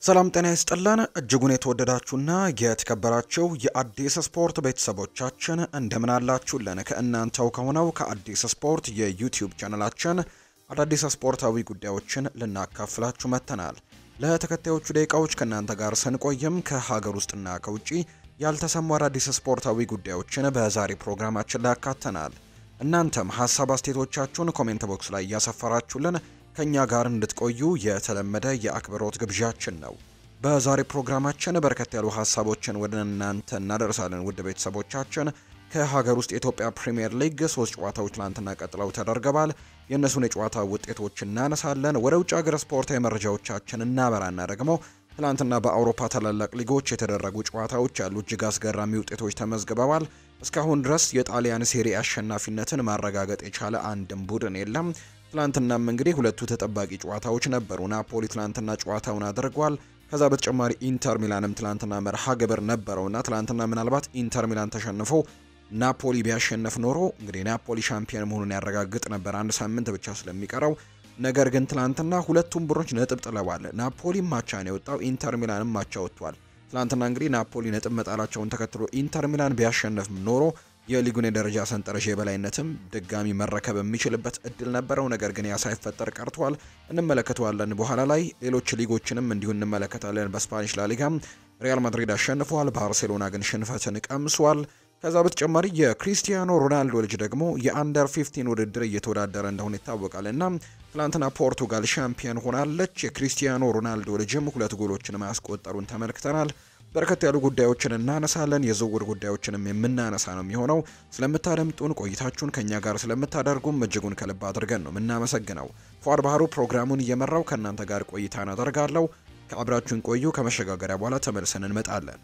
ሰላም ጤና ይስጥልን እጅጉን የተወደዳችሁና የተከበራችሁ የአዲስ ስፖርት ቤተሰቦቻችን እንደምን አላችሁልን? ከእናንተው ከሆነው ከአዲስ ስፖርት የዩቲዩብ ቻናላችን አዳዲስ ስፖርታዊ ጉዳዮችን ልናካፍላችሁ መጥተናል። ለተከታዮቹ ደቂቃዎች ከእናንተ ጋር ስንቆይም ከሀገር ውስጥና ከውጪ ያልተሰሙ አዳዲስ ስፖርታዊ ጉዳዮችን በዛሬ ፕሮግራማችን ላይ አካተናል። እናንተም ሀሳብ አስተያየቶቻችሁን ኮሜንት ቦክስ ላይ እያሰፈራችሁልን ከኛ ጋር እንድትቆዩ የተለመደ የአክብሮት ግብዣችን ነው። በዛሬ ፕሮግራማችን በርከት ያሉ ሀሳቦችን ወደ እናንተ እናደርሳለን። ውድ ቤተሰቦቻችን ከሀገር ውስጥ የኢትዮጵያ ፕሪሚየር ሊግ 3 ጨዋታዎች ትናንትና ቀጥለው ተደርገዋል። የእነሱን የጨዋታ ውጤቶች እናነሳለን። ወደ ውጭ ሀገር ስፖርታዊ መረጃዎቻችን እናበራና ደግሞ ትናንትና በአውሮፓ ታላላቅ ሊጎች የተደረጉ ጨዋታዎች ያሉ እጅግ አስገራሚ ውጤቶች ተመዝግበዋል። እስካሁን ድረስ የጣሊያን ሴሪ አሸናፊነትን ማረጋገጥ የቻለ አንድም ቡድን የለም። ትላንትናም እንግዲህ ሁለቱ ተጠባቂ ጨዋታዎች ነበሩ። ናፖሊ ትላንትና ጨዋታውን አድርጓል። ከዛ በተጨማሪ ኢንተር ሚላንም ትላንትና መርሃ ግብር ነበረውና ትላንትና ምናልባት ኢንተር ሚላን ተሸንፎ ናፖሊ ቢያሸንፍ ኖሮ እንግዲህ ናፖሊ ሻምፒዮን መሆኑን ያረጋግጥ ነበር አንድ ሳምንት ብቻ ስለሚቀረው። ነገር ግን ትላንትና ሁለቱም ቡድኖች ነጥብ ጥለዋል። ናፖሊ ማቻ ነው የወጣው፣ ኢንተር ሚላንም ማቻ ወጥቷል። ትላንትና እንግዲህ ናፖሊ ነጥብ መጣላቸውን ተከትሎ ኢንተር ሚላን ቢያሸንፍ ኖሮ የሊጉን የደረጃ ሰንጠረዥ የበላይነትም ድጋሚ መረከብ የሚችልበት እድል ነበረው። ነገር ግን ያ ሳይፈጠር ቀርቷል። እንመለከተዋለን በኋላ ላይ። ሌሎች ሊጎችንም እንዲሁ እንመለከታለን። በስፓኒሽ ላሊጋ ሪያል ማድሪድ አሸንፏል። ባርሴሎና ግን ሽንፈትን ቀምሷል። ከዛ በተጨማሪ የክሪስቲያኖ ሮናልዶ ልጅ ደግሞ የአንደር 15 ውድድር እየተወዳደረ እንደሆነ ይታወቃል እና ትላንትና ፖርቱጋል ሻምፒዮን ሆናለች። የክሪስቲያኖ ሮናልዶ ልጅም 2 ጎሎችን ማስቆጠሩን ተመልክተናል። በርከት ያሉ ጉዳዮችን እናነሳለን። የዝውውር ጉዳዮችንም የምናነሳ ነው የሚሆነው። ስለምታደምጡን ቆይታችሁን ከኛ ጋር ስለምታደርጉም እጅጉን ከልብ አድርገን ነው የምናመሰግነው። ፏድ ባህሩ ፕሮግራሙን እየመራው ከእናንተ ጋር ቆይታን አደርጋለሁ። ከአብራችሁን ቆዩ። ከመሸጋገሪያ በኋላ ተመልሰን እንመጣለን።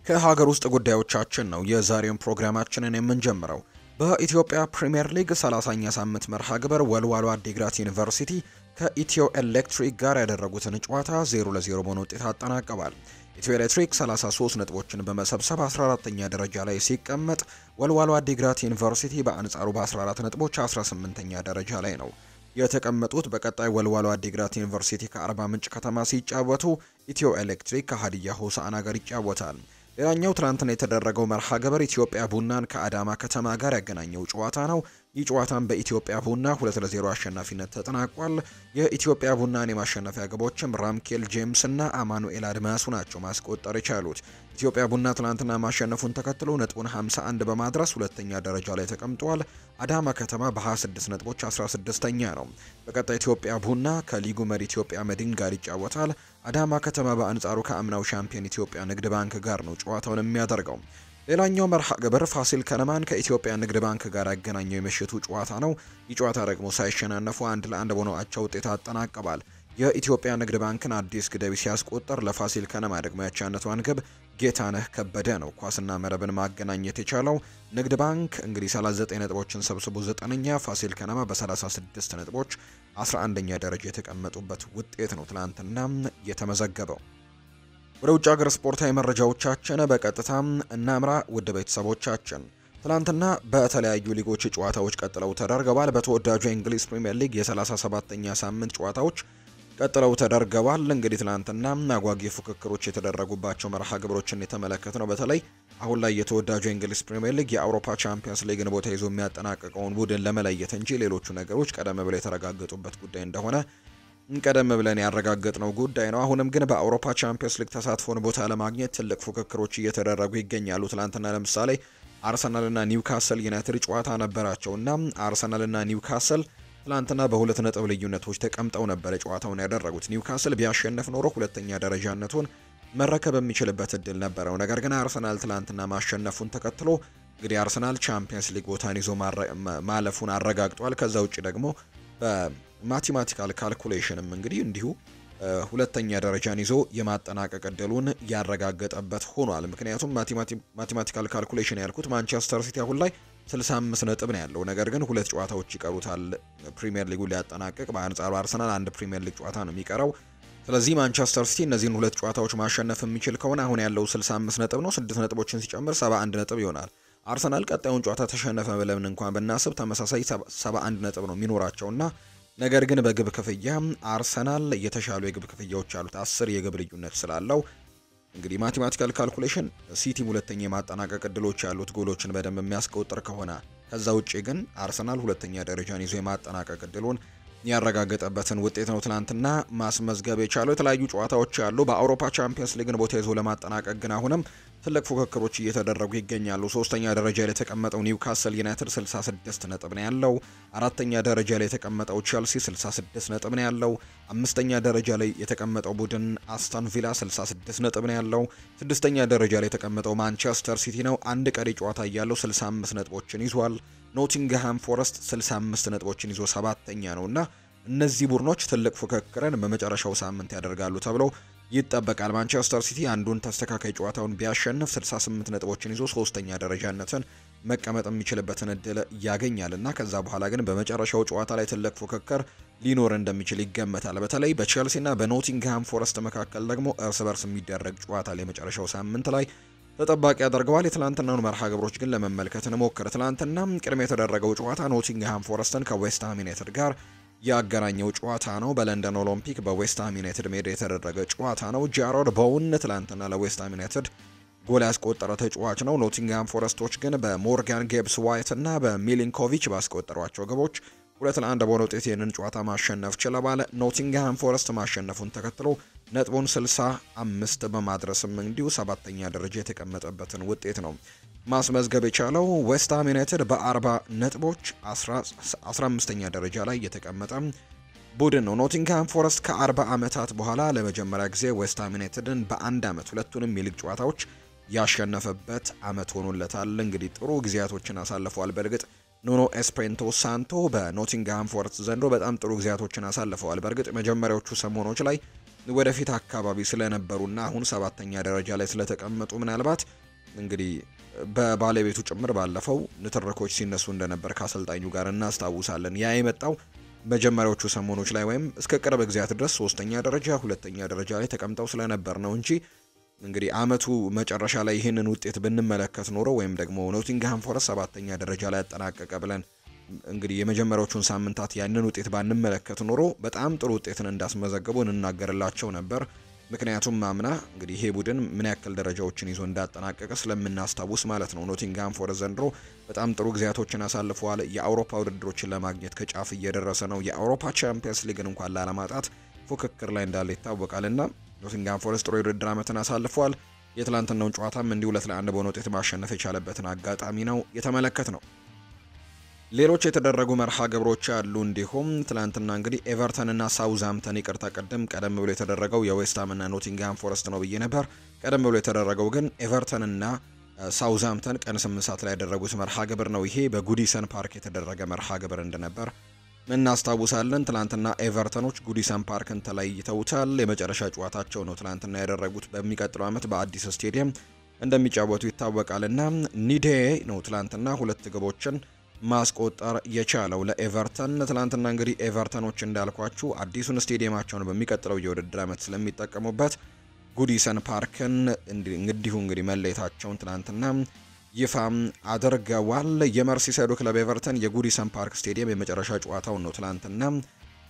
ከሀገር ውስጥ ጉዳዮቻችን ነው የዛሬውን ፕሮግራማችንን የምንጀምረው። በኢትዮጵያ ፕሪሚየር ሊግ 30ኛ ሳምንት መርሃ ግብር ወልዋሎ አዲግራት ዩኒቨርሲቲ ከኢትዮ ኤሌክትሪክ ጋር ያደረጉትን ጨዋታ 0-0 በሆነ ውጤት አጠናቀዋል። ኢትዮ ኤሌክትሪክ 33 ነጥቦችን በመሰብሰብ 14ኛ ደረጃ ላይ ሲቀመጥ፣ ወልዋሎ አዲግራት ዩኒቨርሲቲ በአንጻሩ በ14 ነጥቦች 18ኛ ደረጃ ላይ ነው የተቀመጡት። በቀጣይ ወልዋሎ አዲግራት ዩኒቨርሲቲ ከአርባ ምንጭ ከተማ ሲጫወቱ፣ ኢትዮ ኤሌክትሪክ ከሀዲያ ሆሳዕና ጋር ይጫወታል። ሌላኛው ትናንትና የተደረገው መርሃ ግብር ኢትዮጵያ ቡናን ከአዳማ ከተማ ጋር ያገናኘው ጨዋታ ነው። ይህ ጨዋታም በኢትዮጵያ ቡና 2-0 አሸናፊነት ተጠናቋል። የኢትዮጵያ ቡናን የማሸነፊያ ግቦችም ራምኬል ጄምስ እና አማኑኤል አድማሱ ናቸው ማስቆጠር የቻሉት። ኢትዮጵያ ቡና ትናንትና ማሸነፉን ተከትሎ ነጥቡን 51 በማድረስ ሁለተኛ ደረጃ ላይ ተቀምጧል። አዳማ ከተማ በ26 ነጥቦች 16ኛ ነው። በቀጣይ ኢትዮጵያ ቡና ከሊጉ መሪ ኢትዮጵያ መድን ጋር ይጫወታል። አዳማ ከተማ በአንጻሩ ከአምናው ሻምፒዮን ኢትዮጵያ ንግድ ባንክ ጋር ነው ጨዋታውን የሚያደርገው። ሌላኛው መርሃ ግብር ፋሲል ከነማን ከኢትዮጵያ ንግድ ባንክ ጋር ያገናኘው የምሽቱ ጨዋታ ነው። ይህ ጨዋታ ደግሞ ሳይሸናነፉ 1-1 በሆነ አቻ ውጤት አጠናቀዋል። የኢትዮጵያ ንግድ ባንክን አዲስ ግደቢ ሲያስቆጠር ለፋሲል ከነማ ደግሞ ያቻነቷን ግብ ጌታነህ ከበደ ነው ኳስና መረብን ማገናኘት የቻለው። ንግድ ባንክ እንግዲህ 39 ነጥቦችን ሰብስቦ 9ኛ፣ ፋሲል ከነማ በ36 ነጥቦች 11ኛ ደረጃ የተቀመጡበት ውጤት ነው ትላንትና የተመዘገበው። ወደ ውጭ ሀገር ስፖርታዊ መረጃዎቻችን በቀጥታ እናምራ። ውድ ቤተሰቦቻችን ትላንትና በተለያዩ ሊጎች ጨዋታዎች ቀጥለው ተደርገዋል። በተወዳጁ የእንግሊዝ ፕሪሚየር ሊግ የ37ኛ ሳምንት ጨዋታዎች ቀጥለው ተደርገዋል። እንግዲህ ትላንትና አጓጊ ፉክክሮች የተደረጉባቸው መርሃ ግብሮችን የተመለከትነው በተለይ አሁን ላይ የተወዳጁ የእንግሊዝ ፕሪሚየር ሊግ የአውሮፓ ቻምፒየንስ ሊግን ቦታ ይዞ የሚያጠናቅቀውን ቡድን ለመለየት እንጂ ሌሎቹ ነገሮች ቀደም ብለው የተረጋገጡበት ጉዳይ እንደሆነ ቀደም ብለን ያረጋገጥነው ጉዳይ ነው። አሁንም ግን በአውሮፓ ቻምፒየንስ ሊግ ተሳትፎን ቦታ ለማግኘት ትልቅ ፉክክሮች እየተደረጉ ይገኛሉ። ትላንትና ለምሳሌ አርሰናልና ኒውካስል ዩናይትድ ጨዋታ ነበራቸውና አርሰናልና ኒውካስል ትላንትና በሁለት ነጥብ ልዩነቶች ተቀምጠው ነበር ጨዋታውን ያደረጉት። ኒውካስል ቢያሸንፍ ኖሮ ሁለተኛ ደረጃነቱን መረከብ የሚችልበት እድል ነበረው። ነገር ግን አርሰናል ትላንትና ማሸነፉን ተከትሎ እንግዲህ አርሰናል ቻምፒየንስ ሊግ ቦታን ይዞ ማለፉን አረጋግጧል። ከዛ ውጪ ደግሞ በማቴማቲካል ካልኩሌሽንም እንግዲህ እንዲሁ ሁለተኛ ደረጃን ይዞ የማጠናቀቅ እድሉን ያረጋገጠበት ሆኗል። ምክንያቱም ማቴማቲካል ካልኩሌሽን ያልኩት ማንቸስተር ሲቲ አሁን ላይ 65 ነጥብ ነው ያለው። ነገር ግን 2 ጨዋታዎች ይቀሩታል ፕሪሚየር ሊጉን ሊያጠናቅቅ። በአንጻሩ አርሰናል 1 ፕሪሚየር ሊግ ጨዋታ ነው የሚቀረው። ስለዚህ ማንቸስተር ሲቲ እነዚህን 2 ጨዋታዎች ማሸነፍ የሚችል ከሆነ አሁን ያለው 65 ነጥብ ነው። 6 ነጥቦችን ሲጨምር 71 ነጥብ ይሆናል። አርሰናል ቀጣዩን ጨዋታ ተሸነፈ ብለን እንኳን ብናስብ ተመሳሳይ 71 ነጥብ ነው የሚኖራቸውና ነገር ግን በግብ ክፍያ አርሰናል የተሻሉ የግብ ክፍያዎች አሉት 10 የግብ ልዩነት ስላለው እንግዲህ ማቴማቲካል ካልኩሌሽን ሲቲም ሁለተኛ የማጠናቀቅ እድሎች ያሉት ጎሎችን በደንብ የሚያስቆጥር ከሆነ ከዛ ውጪ ግን አርሰናል ሁለተኛ ደረጃን ይዞ የማጠናቀቅ እድሉን ያረጋገጠበትን ውጤት ነው ትናንትና ማስመዝገብ የቻለው። የተለያዩ ጨዋታዎች ያሉ በአውሮፓ ቻምፒየንስ ሊግን ቦታ ይዞ ለማጠናቀቅ ግን አሁንም ትልቅ ፉክክሮች እየተደረጉ ይገኛሉ። ሶስተኛ ደረጃ ላይ የተቀመጠው ኒውካስል ዩናይትድ 66 ነጥብ ነው ያለው። አራተኛ ደረጃ ላይ የተቀመጠው ቼልሲ 66 ነጥብ ነው ያለው። አምስተኛ ደረጃ ላይ የተቀመጠው ቡድን አስቶን ቪላ 66 ነጥብ ነው ያለው። ስድስተኛ ደረጃ ላይ የተቀመጠው ማንቸስተር ሲቲ ነው። አንድ ቀሪ ጨዋታ እያለው 65 ነጥቦችን ይዟል። ኖቲንግሃም ፎረስት 65 ነጥቦችን ይዞ ሰባተኛ ነውና እነዚህ ቡድኖች ትልቅ ፉክክርን በመጨረሻው ሳምንት ያደርጋሉ ተብሎ ይጠበቃል። ማንቸስተር ሲቲ አንዱን ተስተካካይ ጨዋታውን ቢያሸንፍ 68 ነጥቦችን ይዞ ሶስተኛ ደረጃነትን መቀመጥ የሚችልበትን እድል ያገኛልና ከዛ በኋላ ግን በመጨረሻው ጨዋታ ላይ ትልቅ ፉክክር ሊኖር እንደሚችል ይገመታል። በተለይ በቼልሲና በኖቲንግሃም ፎረስት መካከል ደግሞ እርስ በርስ የሚደረግ ጨዋታ ላይ የመጨረሻው ሳምንት ላይ ተጠባቂ ያደርገዋል። የትላንትናውን መርሃ ግብሮች ግን ለመመልከት እንሞክር። ትላንትና ቅድሚያ የተደረገው ጨዋታ ኖቲንግሃም ፎረስትን ከዌስትሃም ዩናይትድ ጋር ያገናኘው ጨዋታ ነው። በለንደን ኦሎምፒክ በዌስትሃም ዩናይትድ ሜዳ የተደረገ ጨዋታ ነው። ጃሮድ ቦውን ትላንትና ለዌስትሃም ዩናይትድ ጎል ያስቆጠረ ተጫዋች ነው። ኖቲንግሃም ፎረስቶች ግን በሞርጋን ጌብስ ዋይት እና በሚሊንኮቪች ባስቆጠሯቸው ግቦች 2-1 በሆነ ውጤት ይህንን ጨዋታ ማሸነፍ ችለዋል። ኖቲንግሃም ፎረስት ማሸነፉን ተከትሎ ነጥቡን 65 በማድረስም እንዲሁ ሰባተኛ ደረጃ የተቀመጠበትን ውጤት ነው ማስመዝገብ የቻለው። ዌስትሃም ዩናይትድ በ40 ነጥቦች 15ኛ ደረጃ ላይ የተቀመጠ ቡድን ነው። ኖቲንግሃም ፎረስት ከ40 ዓመታት በኋላ ለመጀመሪያ ጊዜ ዌስትሃም ዩናይትድን በአንድ ዓመት ሁለቱንም የሊግ ጨዋታዎች ያሸነፈበት ዓመት ሆኖለታል። እንግዲህ ጥሩ ጊዜያቶችን አሳልፈዋል። በእርግጥ ኑኖ ኤስፕሬንቶ ሳንቶ በኖቲንግሃም ፎረስት ዘንድሮ በጣም ጥሩ ጊዜያቶችን አሳልፈዋል። በእርግጥ መጀመሪያዎቹ ሰሞኖች ላይ ወደፊት አካባቢ ስለነበሩና አሁን ሰባተኛ ደረጃ ላይ ስለተቀመጡ ምናልባት እንግዲህ በባለቤቱ ጭምር ባለፈው ንትርኮች ሲነሱ እንደነበር ከአሰልጣኙ ጋር እናስታውሳለን። ያ የመጣው መጀመሪያዎቹ ሰሞኖች ላይ ወይም እስከ ቅርብ ጊዜያት ድረስ ሶስተኛ ደረጃ ሁለተኛ ደረጃ ላይ ተቀምጠው ስለነበር ነው እንጂ እንግዲህ አመቱ መጨረሻ ላይ ይህንን ውጤት ብንመለከት ኖሮ ወይም ደግሞ ኖቲንግሃም ፎረስት ሰባተኛ ደረጃ ላይ ያጠናቀቀ ብለን እንግዲህ የመጀመሪያዎቹን ሳምንታት ያንን ውጤት ባንመለከት ኖሮ በጣም ጥሩ ውጤትን እንዳስመዘገቡ እንናገርላቸው ነበር። ምክንያቱም ማምና እንግዲህ ይሄ ቡድን ምን ያክል ደረጃዎችን ይዞ እንዳጠናቀቀ ስለምናስታውስ ማለት ነው። ኖቲንግሃም ፎረስት ዘንድሮ በጣም ጥሩ ጊዜያቶችን አሳልፈዋል። የአውሮፓ ውድድሮችን ለማግኘት ከጫፍ እየደረሰ ነው። የአውሮፓ ቻምፒየንስ ሊግን እንኳን ላለማጣት ፉክክር ላይ እንዳለ ይታወቃልና ኖቲንግሃም ፎረስት ጥሩ የውድድር ዓመትን አሳልፈዋል። የትላንትናውን ጨዋታም እንዲሁ 2-1 በሆነ ውጤት ማሸነፍ የቻለበትን አጋጣሚ ነው የተመለከት ነው። ሌሎች የተደረጉ መርሃ ግብሮች አሉ። እንዲሁም ትላንትና እንግዲህ ኤቨርተን እና ሳውዝሃምፕተን ቀደም ብሎ የተደረገው የዌስትሃም እና ኖቲንግሃም ፎረስት ነው ብዬ ነበር። ቀደም ብሎ የተደረገው ግን ኤቨርተን እና ሳውዝሃምፕተን ቀን 8 ሰዓት ላይ ያደረጉት መርሃ ግብር ነው። ይሄ በጉዲሰን ፓርክ የተደረገ መርሃ ግብር እንደነበር እናስታውሳለን። ትላንትና ኤቨርተኖች ጉዲሰን ፓርክን ተለይተውታል። የመጨረሻ ጨዋታቸው ነው ትላንትና ያደረጉት። በሚቀጥለው ዓመት በአዲስ ስቴዲየም እንደሚጫወቱ ይታወቃልና ኒዴ ነው ትላንትና 2 ግቦችን ማስቆጠር የቻለው ለኤቨርተን። ትላንትና እንግዲህ ኤቨርተኖች እንዳልኳችሁ አዲሱን ስቴዲየማቸውን በሚቀጥለው የውድድር ዓመት ስለሚጠቀሙበት ጉዲሰን ፓርክን እንግዲህ መለየታቸውን ትላንትና ይፋም አድርገዋል። የመርሲሳይዱ ክለብ ኤቨርተን የጉዲሰን ፓርክ ስቴዲየም የመጨረሻ ጨዋታውን ነው ትላንትና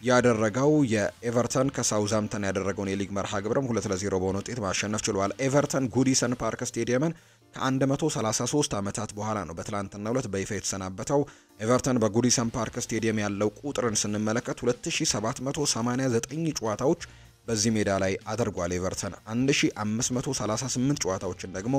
ያደረገው። የኤቨርተን ከሳውዝሃምፕተን ያደረገውን የሊግ መርሃ ግብርም 2-0 በሆነ ውጤት ማሸነፍ ችሏል። ኤቨርተን ጉዲሰን ፓርክ ስቴዲየምን ከ133 ዓመታት በኋላ ነው በትላንትናው ዕለት በይፋ የተሰናበተው። ኤቨርተን በጉዲሰን ፓርክ ስቴዲየም ያለው ቁጥርን ስንመለከት 2789 ጨዋታዎች በዚህ ሜዳ ላይ አድርጓል። ኤቨርተን 1538 ጨዋታዎችን ደግሞ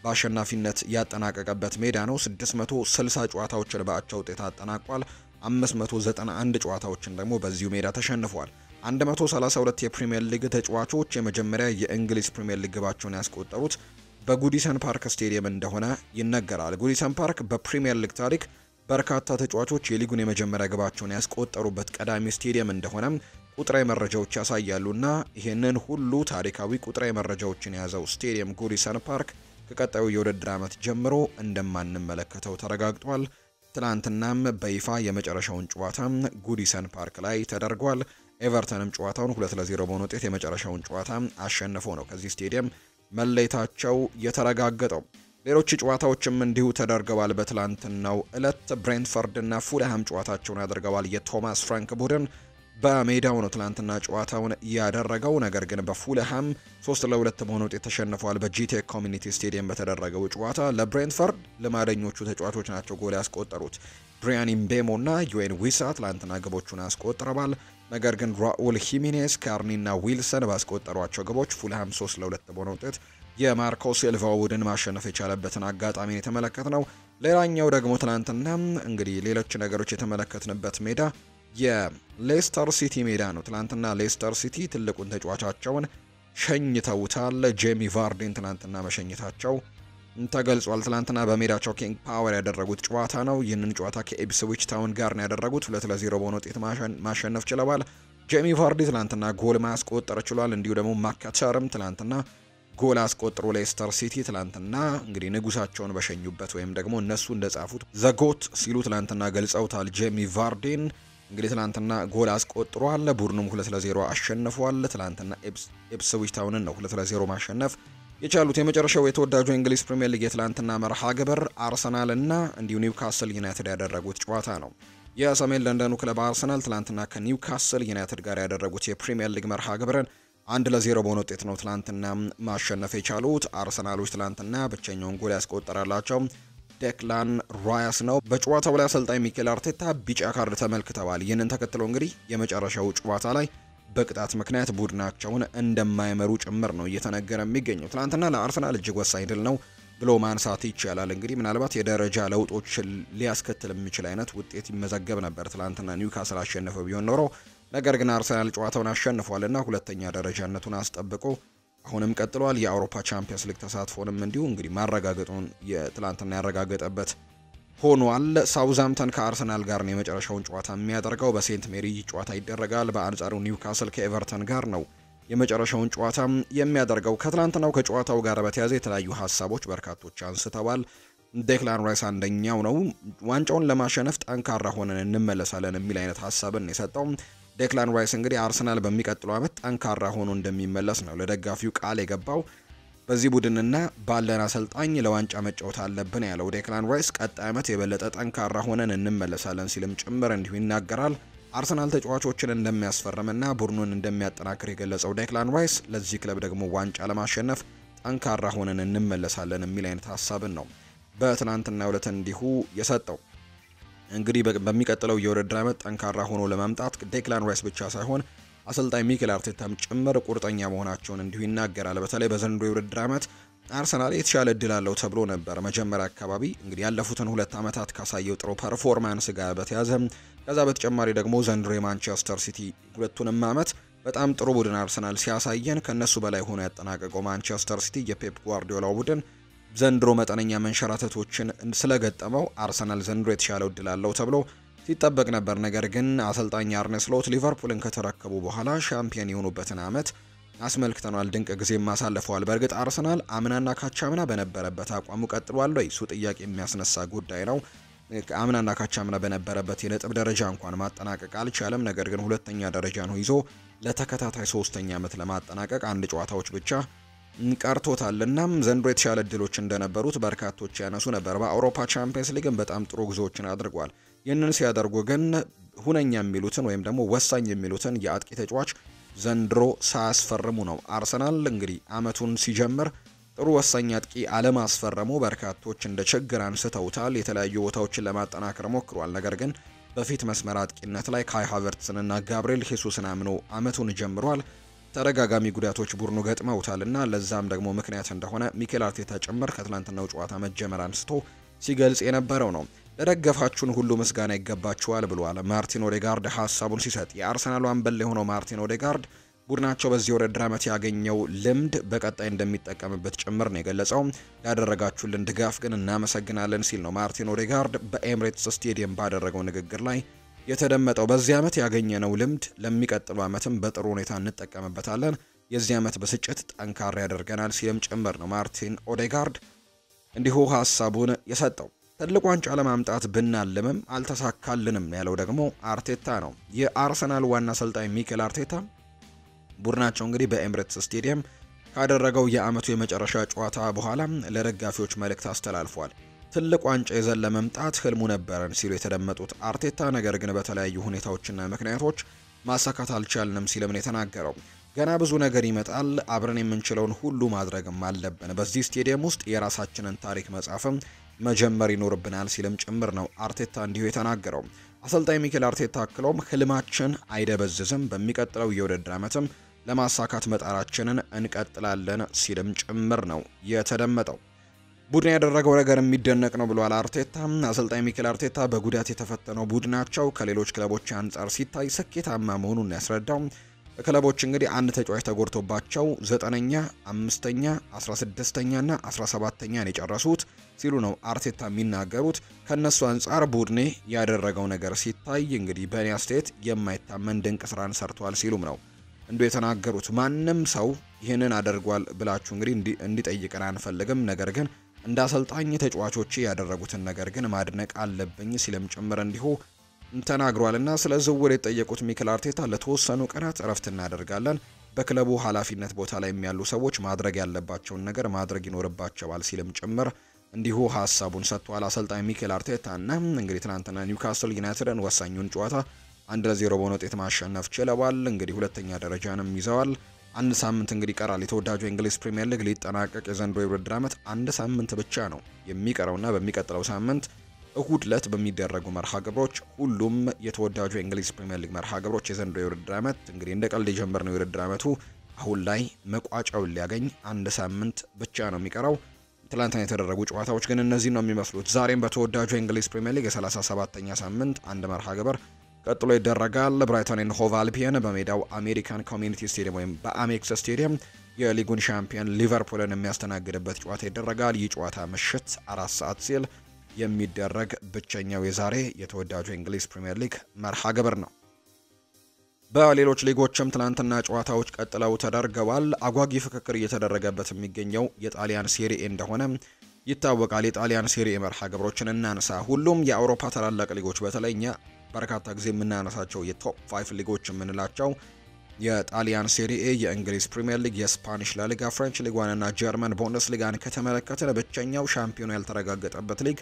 በአሸናፊነት ያጠናቀቀበት ሜዳ ነው። 660 ጨዋታዎችን በአቻ ውጤት አጠናቋል። 591 ጨዋታዎችን ደግሞ በዚሁ ሜዳ ተሸንፏል። 132 የፕሪሚየር ሊግ ተጫዋቾች የመጀመሪያ የእንግሊዝ ፕሪሚየር ሊግ ግባቸውን ያስቆጠሩት በጉዲሰን ፓርክ ስቴዲየም እንደሆነ ይነገራል። ጉዲሰን ፓርክ በፕሪሚየር ሊግ ታሪክ በርካታ ተጫዋቾች የሊጉን የመጀመሪያ ግባቸውን ያስቆጠሩበት ቀዳሚ ስቴዲየም እንደሆነም ቁጥራዊ መረጃዎች ያሳያሉና ይህንን ሁሉ ታሪካዊ ቁጥራዊ መረጃዎችን የያዘው ስቴዲየም ጉዲሰን ፓርክ ከቀጣዩ የውድድር ዓመት ጀምሮ እንደማንመለከተው ተረጋግጧል። ትላንትናም በይፋ የመጨረሻውን ጨዋታ ጉዲሰን ፓርክ ላይ ተደርጓል። ኤቨርተንም ጨዋታውን 2-0 በሆነ ውጤት የመጨረሻውን ጨዋታ አሸንፎ ነው ከዚህ ስቴዲየም መለየታቸው የተረጋገጠው። ሌሎች ጨዋታዎችም እንዲሁ ተደርገዋል። በትላንትናው ዕለት ብሬንትፈርድ እና ፉልሃም ጨዋታቸውን አድርገዋል። የቶማስ ፍራንክ ቡድን በሜዳው ነው ትላንትና ጨዋታውን ያደረገው። ነገር ግን በፉልሃም 3-2 በሆነ ውጤት ተሸንፏል። በጂቴክ ኮሚኒቲ ስቴዲየም በተደረገው ጨዋታ ለብሬንትፈርድ ልማደኞቹ ተጫዋቾች ናቸው ጎል ያስቆጠሩት። ብሪያን ኢምቤሞ እና ዩኤን ዊሳ ትላንትና ግቦቹን አስቆጥረዋል። ነገር ግን ራኡል ሂሜኔስ፣ ካርኒና ዊልሰን ባስቆጠሯቸው ግቦች ፉልሃም 3-2 በሆነ ውጤት የማርኮ ሲልቫ ቡድን ማሸነፍ የቻለበትን አጋጣሚ የተመለከትነው። ሌላኛው ደግሞ ትላንትና እንግዲህ ሌሎች ነገሮች የተመለከትንበት ሜዳ የሌስተር ሲቲ ሜዳ ነው። ትላንትና ሌስተር ሲቲ ትልቁን ተጫዋቻቸውን ሸኝተውታል። ጄሚ ቫርዲን ትላንትና መሸኘታቸው ተገልጿል። ትላንትና በሜዳቸው ኪንግ ፓወር ያደረጉት ጨዋታ ነው። ይህንን ጨዋታ ከኢፕስዊች ታውን ጋር ነው ያደረጉት። 2-0 በሆነ ውጤት ማሸነፍ ችለዋል። ጄሚ ቫርዲ ትላንትና ጎል ማስቆጠር ችሏል። እንዲሁ ደግሞ ማካተርም ትላንትና ጎል አስቆጥሮ ሌስተር ሲቲ ትላንትና እንግዲህ ንጉሳቸውን በሸኙበት ወይም ደግሞ እነሱ እንደጻፉት ዘጎት ሲሉ ትላንትና ገልጸውታል። ጄሚ ቫርዲን እንግዲህ ትላንትና ጎል አስቆጥሯል። ቡድኑም 2-0 አሸንፏል። ትላንትና ኢፕስዊች ታውንን ነው 2-0 ማሸነፍ የቻሉት። የመጨረሻው የተወዳጁ የእንግሊዝ ፕሪሚየር ሊግ የትላንትና መርሃ ግብር አርሰናል እና እንዲሁ ኒውካስል ዩናይትድ ያደረጉት ጨዋታ ነው። የሰሜን ለንደኑ ክለብ አርሰናል ትላንትና ከኒውካስል ዩናይትድ ጋር ያደረጉት የፕሪሚየር ሊግ መርሃ ግብርን 1-0 በሆነ ውጤት ነው ትላንትና ማሸነፍ የቻሉት። አርሰናሎች ትላንትና ብቸኛውን ጎል ያስቆጠራላቸው ዴክላን ራይስ ነው። በጨዋታው ላይ አሰልጣኝ ሚኬል አርቴታ ቢጫ ካርድ ተመልክተዋል። ይህንን ተከትሎ እንግዲህ የመጨረሻው ጨዋታ ላይ በቅጣት ምክንያት ቡድናቸውን እንደማይመሩ ጭምር ነው እየተነገረ የሚገኘው። ትናንትና ለአርሰናል እጅግ ወሳኝ ድል ነው ብሎ ማንሳት ይቻላል። እንግዲህ ምናልባት የደረጃ ለውጦች ሊያስከትል የሚችል አይነት ውጤት ይመዘገብ ነበር ትናንትና ኒውካስል አሸነፈው ቢሆን ኖሮ። ነገር ግን አርሰናል ጨዋታውን አሸንፏልና ሁለተኛ ደረጃነቱን አስጠብቆ አሁንም ቀጥሏል። የአውሮፓ ቻምፒየንስ ሊግ ተሳትፎንም እንዲሁ እንግዲህ ማረጋገጡን የትላንትና ያረጋገጠበት ሆኗል። ሳውዛምተን ከአርሰናል ጋር ነው የመጨረሻውን ጨዋታ የሚያደርገው። በሴንት ሜሪ ጨዋታ ይደረጋል። በአንጻሩ ኒውካስል ከኤቨርተን ጋር ነው የመጨረሻውን ጨዋታ የሚያደርገው። ከትላንትናው ከጨዋታው ጋር በተያያዘ የተለያዩ ሀሳቦች በርካቶች አንስተዋል። ዴክላን ራይስ አንደኛው ነው። ዋንጫውን ለማሸነፍ ጠንካራ ሆነን እንመለሳለን የሚል አይነት ሀሳብን የሰጠው ዴክላን ራይስ እንግዲህ አርሰናል በሚቀጥለው ዓመት ጠንካራ ሆኖ እንደሚመለስ ነው ለደጋፊው ቃል የገባው። በዚህ ቡድንና ባለን አሰልጣኝ ለዋንጫ መጫወት አለብን ያለው ዴክላን ራይስ ቀጣይ ዓመት የበለጠ ጠንካራ ሆነን እንመለሳለን ሲልም ጭምር እንዲሁ ይናገራል። አርሰናል ተጫዋቾችን እንደሚያስፈርምና ቡድኑን እንደሚያጠናክር የገለጸው ዴክላን ራይስ ለዚህ ክለብ ደግሞ ዋንጫ ለማሸነፍ ጠንካራ ሆነን እንመለሳለን የሚል አይነት ሀሳብን ነው በትናንትናው ዕለት እንዲሁ የሰጠው። እንግዲህ በሚቀጥለው የውድድር ዓመት ጠንካራ ሆኖ ለማምጣት ዴክላን ራይስ ብቻ ሳይሆን አሰልጣኝ ሚኬል አርቴታም ጭምር ቁርጠኛ መሆናቸውን እንዲሁ ይናገራል። በተለይ በዘንድሮ የውድድር ዓመት አርሰናል የተሻለ እድል አለው ተብሎ ነበር መጀመሪያ አካባቢ እንግዲህ ያለፉትን 2 ዓመታት ካሳየው ጥሩ ፐርፎርማንስ ጋር በተያዘ ከዛ በተጨማሪ ደግሞ ዘንድሮ የማንቸስተር ሲቲ ሁለቱንም ዓመት በጣም ጥሩ ቡድን አርሰናል ሲያሳየን ከነሱ በላይ ሆኖ ያጠናቀቀው ማንቸስተር ሲቲ የፔፕ ጓርዲዮላው ቡድን ዘንድሮ መጠነኛ መንሸራተቶችን ስለገጠመው አርሰናል ዘንድሮ የተሻለው እድል አለው ተብሎ ሲጠበቅ ነበር። ነገር ግን አሰልጣኝ አርነ ስሎት ሊቨርፑልን ከተረከቡ በኋላ ሻምፒዮን የሆኑበትን ዓመት አስመልክተናል። ድንቅ ጊዜም አሳልፈዋል። በእርግጥ አርሰናል አምናና ካቻምና በነበረበት አቋሙ ቀጥሏል ወይ? እሱ ጥያቄ የሚያስነሳ ጉዳይ ነው። አምናና ካቻምና በነበረበት የነጥብ ደረጃ እንኳን ማጠናቀቅ አልቻለም። ነገር ግን ሁለተኛ ደረጃ ነው ይዞ ለተከታታይ 3ኛ ዓመት ለማጠናቀቅ አንድ ጨዋታዎች ብቻ ቀርቶታልና ዘንድሮ የተሻለ እድሎች እንደነበሩት በርካቶች ያነሱ ነበር። በአውሮፓ ቻምፒየንስ ሊግም በጣም ጥሩ ጉዞዎችን አድርጓል። ይህንን ሲያደርጉ ግን ሁነኛ የሚሉትን ወይም ደግሞ ወሳኝ የሚሉትን የአጥቂ ተጫዋች ዘንድሮ ሳያስፈርሙ ነው አርሰናል እንግዲህ አመቱን ሲጀምር ጥሩ ወሳኝ አጥቂ አለማስፈረሙ በርካቶች እንደ ችግር አንስተውታል። የተለያዩ ቦታዎችን ለማጠናከር ሞክሯል። ነገር ግን በፊት መስመር አጥቂነት ላይ ካይ ሃቨርትስንና ጋብሪኤል ሄሱስን አምኖ አመቱን ጀምሯል። ተደጋጋሚ ጉዳቶች ቡድኑ ገጥመውታልና ለዛም ደግሞ ምክንያት እንደሆነ ሚኬል አርቴታ ጭምር ከትላንትናው ጨዋታ መጀመር አንስቶ ሲገልጽ የነበረው ነው። ለደገፋችሁን ሁሉ ምስጋና ይገባችኋል ብሏል ማርቲን ኦዴጋርድ ሀሳቡን ሲሰጥ። የአርሰናሉ አምበል የሆነው ማርቲን ኦዴጋርድ ቡድናቸው በዚህ ውድድር ዓመት ያገኘው ልምድ በቀጣይ እንደሚጠቀምበት ጭምር ነው የገለጸው። ያደረጋችሁልን ድጋፍ ግን እናመሰግናለን ሲል ነው ማርቲን ኦዴጋርድ በኤምሬትስ ስቴዲየም ባደረገው ንግግር ላይ የተደመጠው። በዚህ ዓመት ያገኘነው ልምድ ለሚቀጥለው ዓመትም በጥሩ ሁኔታ እንጠቀምበታለን። የዚህ ዓመት ብስጭት ጠንካራ ያደርገናል ሲልም ጭምር ነው ማርቲን ኦዴጋርድ እንዲሁ ሀሳቡን የሰጠው። ትልቅ ዋንጫ ለማምጣት ብናልምም አልተሳካልንም ያለው ደግሞ አርቴታ ነው። የአርሰናል ዋና አሰልጣኝ ሚኬል አርቴታ ቡድናቸው እንግዲህ በኤምሬትስ ስቴዲየም ካደረገው የዓመቱ የመጨረሻ ጨዋታ በኋላ ለደጋፊዎች መልእክት አስተላልፏል። ትልቅ ዋንጫ ይዘን ለመምጣት ህልሙ ነበረን ሲሉ የተደመጡት አርቴታ ነገር ግን በተለያዩ ሁኔታዎችና ምክንያቶች ማሳካት አልቻልንም ሲልም ነው የተናገረው። ገና ብዙ ነገር ይመጣል፣ አብረን የምንችለውን ሁሉ ማድረግም አለብን። በዚህ ስቴዲየም ውስጥ የራሳችንን ታሪክ መጻፍም መጀመር ይኖርብናል ሲልም ጭምር ነው አርቴታ እንዲሁ የተናገረው። አሰልጣኝ ሚኬል አርቴታ አክለውም ህልማችን አይደበዝዝም፣ በሚቀጥለው የውድድር ዓመትም ለማሳካት መጣራችንን እንቀጥላለን ሲልም ጭምር ነው የተደመጠው። ቡድን ያደረገው ነገር የሚደነቅ ነው ብሏል አርቴታ። አሰልጣኝ ሚኬል አርቴታ በጉዳት የተፈተነው ቡድናቸው ከሌሎች ክለቦች አንጻር ሲታይ ስኬታማ መሆኑን ያስረዳው። ክለቦች እንግዲህ አንድ ተጫዋች ተጎድቶባቸው 9ኛ፣ 5ኛ፣ 16ኛ እና 17ኛን የጨረሱት ሲሉ ነው አርቴታ የሚናገሩት። ከነሱ አንጻር ቡድኔ ያደረገው ነገር ሲታይ እንግዲህ በእኔ አስተያየት የማይታመን ድንቅ ስራን ሰርቷል ሲሉም ነው እንዶ የተናገሩት። ማንም ሰው ይህንን አድርጓል ብላችሁ እንግዲህ እንዲጠይቀን አንፈልግም፣ ነገር ግን እንደ አሰልጣኝ ተጫዋቾቼ ያደረጉትን ነገር ግን ማድነቅ አለብኝ ሲልም ጭምር እንዲሁ ተናግሯልና ስለ ዝውውር የጠየቁት ሚኬል አርቴታ ለተወሰኑ ቀናት እረፍት እናደርጋለን፣ በክለቡ ኃላፊነት ቦታ ላይ ያሉ ሰዎች ማድረግ ያለባቸውን ነገር ማድረግ ይኖርባቸዋል ሲልም ጭምር እንዲሁ ሀሳቡን ሰጥቷል አሰልጣኝ ሚኬል አርቴታ። እና እንግዲህ ትናንትና ኒውካስል ዩናይትድን ወሳኙን ጨዋታ 1-0 በሆነ ውጤት ማሸነፍ ችለዋል። እንግዲህ ሁለተኛ ደረጃንም ይዘዋል። አንድ ሳምንት እንግዲህ ይቀራል የተወዳጁ የእንግሊዝ ፕሪሚየር ሊግ ሊጠናቀቅ የዘንድሮ የውድድር ዓመት አንድ ሳምንት ብቻ ነው የሚቀረውና በሚቀጥለው ሳምንት እሁድ ዕለት በሚደረጉ መርሃ ግብሮች ሁሉም የተወዳጁ የእንግሊዝ ፕሪሚየር ሊግ መርሃ ግብሮች የዘንድሮ የውድድር ዓመት እንግዲህ እንደ ቀልድ የጀመርነው የውድድር ዓመቱ አሁን ላይ መቋጫውን ሊያገኝ አንድ ሳምንት ብቻ ነው የሚቀረው። ትላንትና የተደረጉ ጨዋታዎች ግን እነዚህ ነው የሚመስሉት። ዛሬም በተወዳጁ የእንግሊዝ ፕሪሚየር ሊግ የ37ኛ ሳምንት አንድ መርሃ ግብር ቀጥሎ ይደረጋል። ብራይተን ኤንድ ሆቭ አልቢየን በሜዳው አሜሪካን ኮሚኒቲ ስቴዲየም ወይም በአሜክስ ስቴዲየም የሊጉን ሻምፒዮን ሊቨርፑልን የሚያስተናግድበት ጨዋታ ይደረጋል። ይህ ጨዋታ ምሽት 4 ሰዓት ሲል የሚደረግ ብቸኛው የዛሬ የተወዳጁ የእንግሊዝ ፕሪሚየር ሊግ መርሃ ግብር ነው። በሌሎች ሊጎችም ትናንትና ጨዋታዎች ቀጥለው ተደርገዋል። አጓጊ ፍክክር እየተደረገበት የሚገኘው የጣሊያን ሴሪኤ እንደሆነ ይታወቃል። የጣሊያን ሴሪኤ መርሃ ግብሮችን እናንሳ። ሁሉም የአውሮፓ ታላላቅ ሊጎች በተለይ እኛ በርካታ ጊዜ የምናነሳቸው የቶፕ 5 ሊጎች የምንላቸው የጣሊያን ሴሪኤ፣ የእንግሊዝ ፕሪሚየር ሊግ፣ የስፓኒሽ ላሊጋ፣ ፍሬንች ሊግ 1 እና ጀርመን ቡንደስሊጋን ከተመለከትን ብቸኛው ሻምፒዮን ያልተረጋገጠበት ሊግ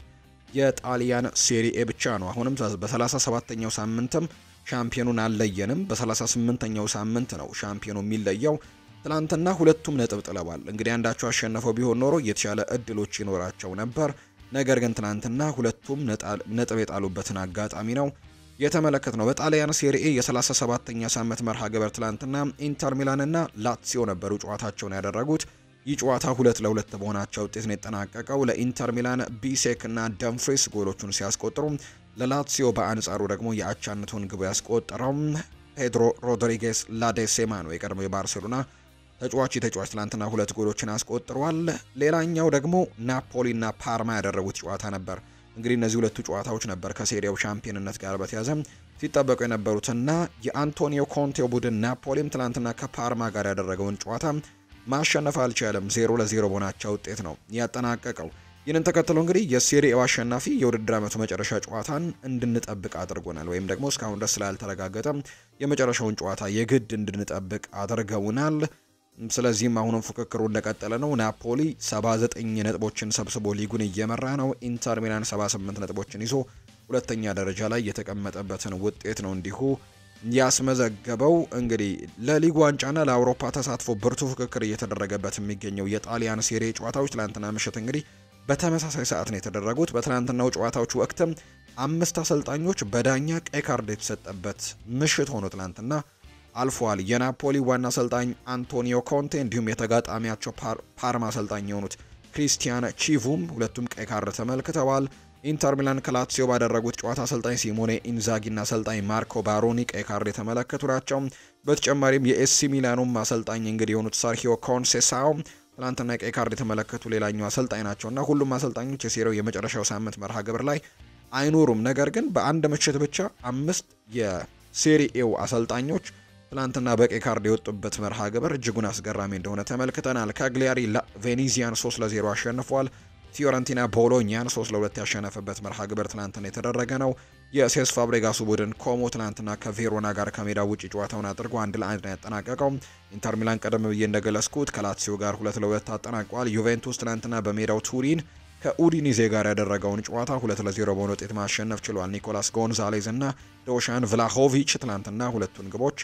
የጣሊያን ሴሪኤ ብቻ ነው። አሁንም በ37ኛው ሳምንትም ሻምፒዮኑን አልለየንም። በ38ኛው ሳምንት ነው ሻምፒዮኑ የሚለየው። ትላንትና ሁለቱም ነጥብ ጥለዋል። እንግዲህ አንዳቸው አሸነፈው ቢሆን ኖሮ የተሻለ እድሎች ይኖራቸው ነበር። ነገር ግን ትላንትና ሁለቱም ነጥብ የጣሉበትን አጋጣሚ ነው የተመለከትነው። በጣሊያን ሴሪኤ የ37ኛ ሳምንት መርሃ ግብር ትላንትና ኢንተር ሚላን እና ላትሲዮ ነበሩ ጨዋታቸውን ያደረጉት። ይህ ጨዋታ 2-2 በሆናቸው ውጤት ነው የተጠናቀቀው። ለኢንተር ሚላን ቢሴክ እና ደምፍሪስ ጎሎቹን ሲያስቆጥሩ ለላትሲዮ በአንጻሩ ደግሞ የአቻነቱን ግብ ያስቆጠረው ፔድሮ ሮድሪጌስ ላዴሴማ ነው። የቀድሞ የባርሴሎና ተጫዋች ትላንትና 2 ጎሎችን አስቆጥሯል። ሌላኛው ደግሞ ናፖሊ እና ፓርማ ያደረጉት ጨዋታ ነበር። እንግዲህ እነዚህ ሁለቱ ጨዋታዎች ነበር ከሴሪያው ሻምፒዮንነት ጋር በተያያዘ ሲጠበቁ የነበሩትና የአንቶኒዮ ኮንቴው ቡድን ናፖሊም ትላንትና ከፓርማ ጋር ያደረገውን ጨዋታ ማሸነፍ አልቻለም። 0-0 በሆናቸው ውጤት ነው ያጠናቀቀው። ይህንን ተከትሎ እንግዲህ የሴሪኤው አሸናፊ የውድድር ዓመቱ መጨረሻ ጨዋታን እንድንጠብቅ አድርጎናል፣ ወይም ደግሞ እስካሁን ድረስ ስላልተረጋገጠ የመጨረሻውን ጨዋታ የግድ እንድንጠብቅ አድርገውናል። ስለዚህም አሁንም ፉክክሩ እንደቀጠለ ነው። ናፖሊ 79 ነጥቦችን ሰብስቦ ሊጉን እየመራ ነው። ኢንተር ሚላን 78 ነጥቦችን ይዞ ሁለተኛ ደረጃ ላይ የተቀመጠበትን ውጤት ነው እንዲሁ ያስመዘገበው። እንግዲህ ለሊጉ ዋንጫና ለአውሮፓ ተሳትፎ ብርቱ ፍክክር እየተደረገበት የሚገኘው የጣሊያን ሴሪኤ ጨዋታዎች ትላንትና ምሽት እንግዲህ በተመሳሳይ ሰዓት ነው የተደረጉት። በትላንትናው ጨዋታዎች ወቅትም 5 አሰልጣኞች በዳኛ ቀይ ካርድ የተሰጠበት ምሽት ሆኖ ትላንትና አልፏል። የናፖሊ ዋና አሰልጣኝ አንቶኒዮ ኮንቴ እንዲሁም የተጋጣሚያቸው ፓርማ አሰልጣኝ የሆኑት ክሪስቲያን ቺቩም ሁለቱም ቀይ ካርድ ተመልክተዋል። ኢንተር ሚላን ከላትሲዮ ባደረጉት ጨዋታ አሰልጣኝ ሲሞኔ ኢንዛጊና አሰልጣኝ ማርኮ ባሮኒ ቀይ ካርድ የተመለከቱ ናቸው። በተጨማሪም የኤሲ ሚላኑም አሰልጣኝ እንግዲህ የሆኑት ሰርሂዮ ኮንሴሳኦ ትላንትና ቀይ ካርድ የተመለከቱ ሌላኛው አሰልጣኝ ናቸውና ሁሉም አሰልጣኞች የሴሪያው የመጨረሻው ሳምንት መርሃ ግብር ላይ አይኖሩም። ነገር ግን በአንድ ምሽት ብቻ 5 የሴሪኤው አሰልጣኞች ትላንትና በቀይ ካርድ የወጡበት መርሃ ግብር እጅጉን አስገራሚ እንደሆነ ተመልክተናል። ካግሊያሪ ቬኔዚያን 3-0 አሸንፏል። ፊዮረንቲና ቦሎኛን 3-2 ያሸነፈበት መርሃ ግብር ትናንትና የተደረገ ነው። የሴስ ፋብሬጋሱ ቡድን ኮሞ ትናንትና ከቬሮና ጋር ከሜዳ ውጪ ጨዋታውን አድርጎ 1-1 ነው ያጠናቀቀው። ኢንተር ሚላን ቀደም ብዬ እንደገለጽኩት ከላትሲዮ ጋር 2-2 አጠናቋል። ዩቬንቱስ ትናንትና በሜዳው ቱሪን ከኡዲኒዜ ጋር ያደረገውን ጨዋታ 2-0 በሆነ ውጤት ማሸነፍ ችሏል። ኒኮላስ ጎንዛሌዝ እና ዶሻን ቭላሆቪች ትላንትና ሁለቱን ግቦች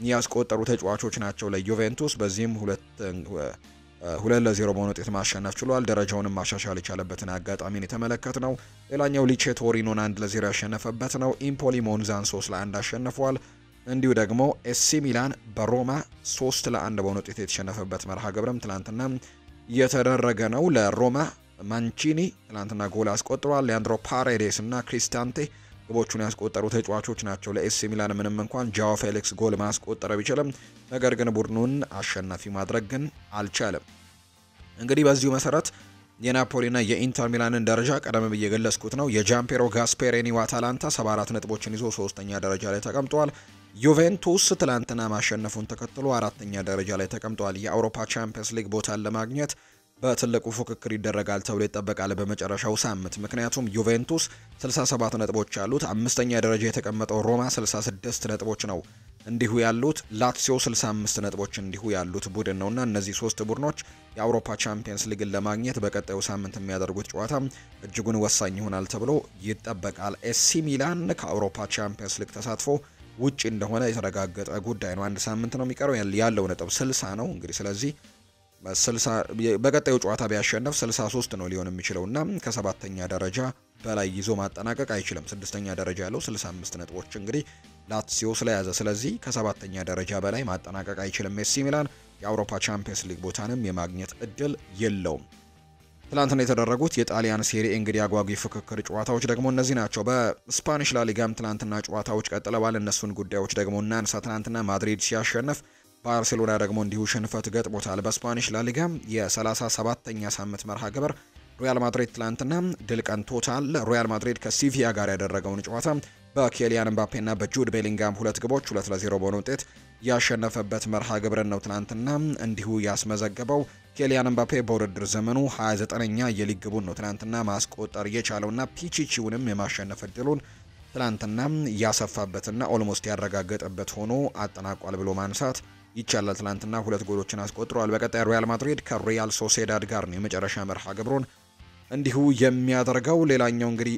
ያስቆጠሩ ተጫዋቾች ናቸው ለዩቬንቱስ። በዚህም 2-0 በሆነ ውጤት ማሸነፍ ችሏል። ደረጃውንም ማሻሻል የቻለበትን አጋጣሚን የተመለከትነው። ሌላኛው ሊቼ ቶሪኖን 1-0 ያሸነፈበት ነው። ኢምፖሊ ሞንዛን 3-1 አሸንፏል። እንዲሁ ደግሞ ኤሲ ሚላን በሮማ 3-1 በሆነ ውጤት የተሸነፈበት መርሃ ግብርም ትላንትና የተደረገ ነው። ለሮማ ማንቺኒ ትላንትና ጎል አስቆጥሯል። ሊያንድሮ ፓሬዴስ እና ክሪስታንቴ ግቦቹን ያስቆጠሩ ተጫዋቾች ናቸው ለኤሲ ሚላን። ምንም እንኳን ጃኦ ፌሊክስ ጎል ማስቆጠር ቢችልም ነገር ግን ቡድኑን አሸናፊ ማድረግ ግን አልቻለም። እንግዲህ በዚሁ መሰረት የናፖሊና የኢንተር ሚላንን ደረጃ ቀደም ብዬ የገለጽኩት ነው። የጃምፔሮ ጋስፔሬኒው አታላንታ 74 ነጥቦችን ይዞ 3ኛ ደረጃ ላይ ተቀምጧል። ዩቬንቱስ ትላንትና ማሸነፉን ተከትሎ 4ኛ ደረጃ ላይ ተቀምጧል። የአውሮፓ ቻምፒየንስ ሊግ ቦታን ለማግኘት በትልቁ ፉክክር ይደረጋል ተብሎ ይጠበቃል በመጨረሻው ሳምንት። ምክንያቱም ዩቬንቱስ 67 ነጥቦች አሉት። 5ኛ ደረጃ የተቀመጠው ሮማ 66 ነጥቦች ነው እንዲሁ ያሉት። ላትሲዮ 65 ነጥቦች እንዲሁ ያሉት ቡድን ነውና እነዚህ ሶስት ቡድኖች የአውሮፓ ቻምፒየንስ ሊግን ለማግኘት በቀጣዩ ሳምንት የሚያደርጉት ጨዋታ እጅጉን ወሳኝ ይሆናል ተብሎ ይጠበቃል። ኤሲ ሚላን ከአውሮፓ ቻምፒየንስ ሊግ ተሳትፎ ውጪ እንደሆነ የተረጋገጠ ጉዳይ ነው። አንድ ሳምንት ነው የሚቀረው። ያለው ነጥብ 60 ነው። እንግዲህ ስለዚህ 60 በቀጣዩ ጨዋታ ቢያሸነፍ 63 ነው ሊሆን የሚችለውና ከ7ኛ ደረጃ በላይ ይዞ ማጠናቀቅ አይችልም። 6ኛ ደረጃ ያለው 65 ነጥቦች እንግዲህ ላትሲዮ ስለያዘ፣ ስለዚህ ከ7ኛ ደረጃ በላይ ማጠናቀቅ አይችልም። ኤሲ ሚላን የአውሮፓ ቻምፒየንስ ሊግ ቦታንም የማግኘት እድል የለውም። ትላንትና የተደረጉት የጣሊያን ሴሪኤ እንግዲህ አጓጊ ፍክክር ጨዋታዎች ደግሞ እነዚህ ናቸው። በስፓኒሽ ላሊጋም ትላንትና ጨዋታዎች ቀጥለዋል። እነሱን ጉዳዮች ደግሞ እናንሳ። ትላንትና ማድሪድ ሲያሸንፍ ባርሴሎና ደግሞ እንዲሁ ሽንፈት ገጥሞታል። በስፓኒሽ ላሊጋ የ37ኛ ሳምንት መርሃ ግብር ሪያል ማድሪድ ትላንትና ድል ቀንቶታል። ሪያል ማድሪድ ከሲቪያ ጋር ያደረገውን ጨዋታ በኬሊያን ምባፔና በጁድ ቤሊንጋም 2 ግቦች 2-0 በሆነ ውጤት ያሸነፈበት መርሃ ግብርን ነው ትላንትና እንዲሁ ያስመዘገበው። ኬሊያን ምባፔ በውድድር ዘመኑ 29ኛ የሊግ ግቡን ነው ትላንትና ማስቆጠር የቻለውና ፒቺቺውንም የማሸነፍ እድሉን ትላንትና ያሰፋበትና ኦልሞስት ያረጋገጠበት ሆኖ አጠናቋል ብሎ ማንሳት ይቻላል። ትላንትና 2 ጎሎችን አስቆጥሯል። በቀጣይ ሪያል ማድሪድ ከሪያል ሶሴዳድ ጋር ነው የመጨረሻ መርሃ ግብሩን እንዲሁ የሚያደርገው። ሌላኛው እንግዲህ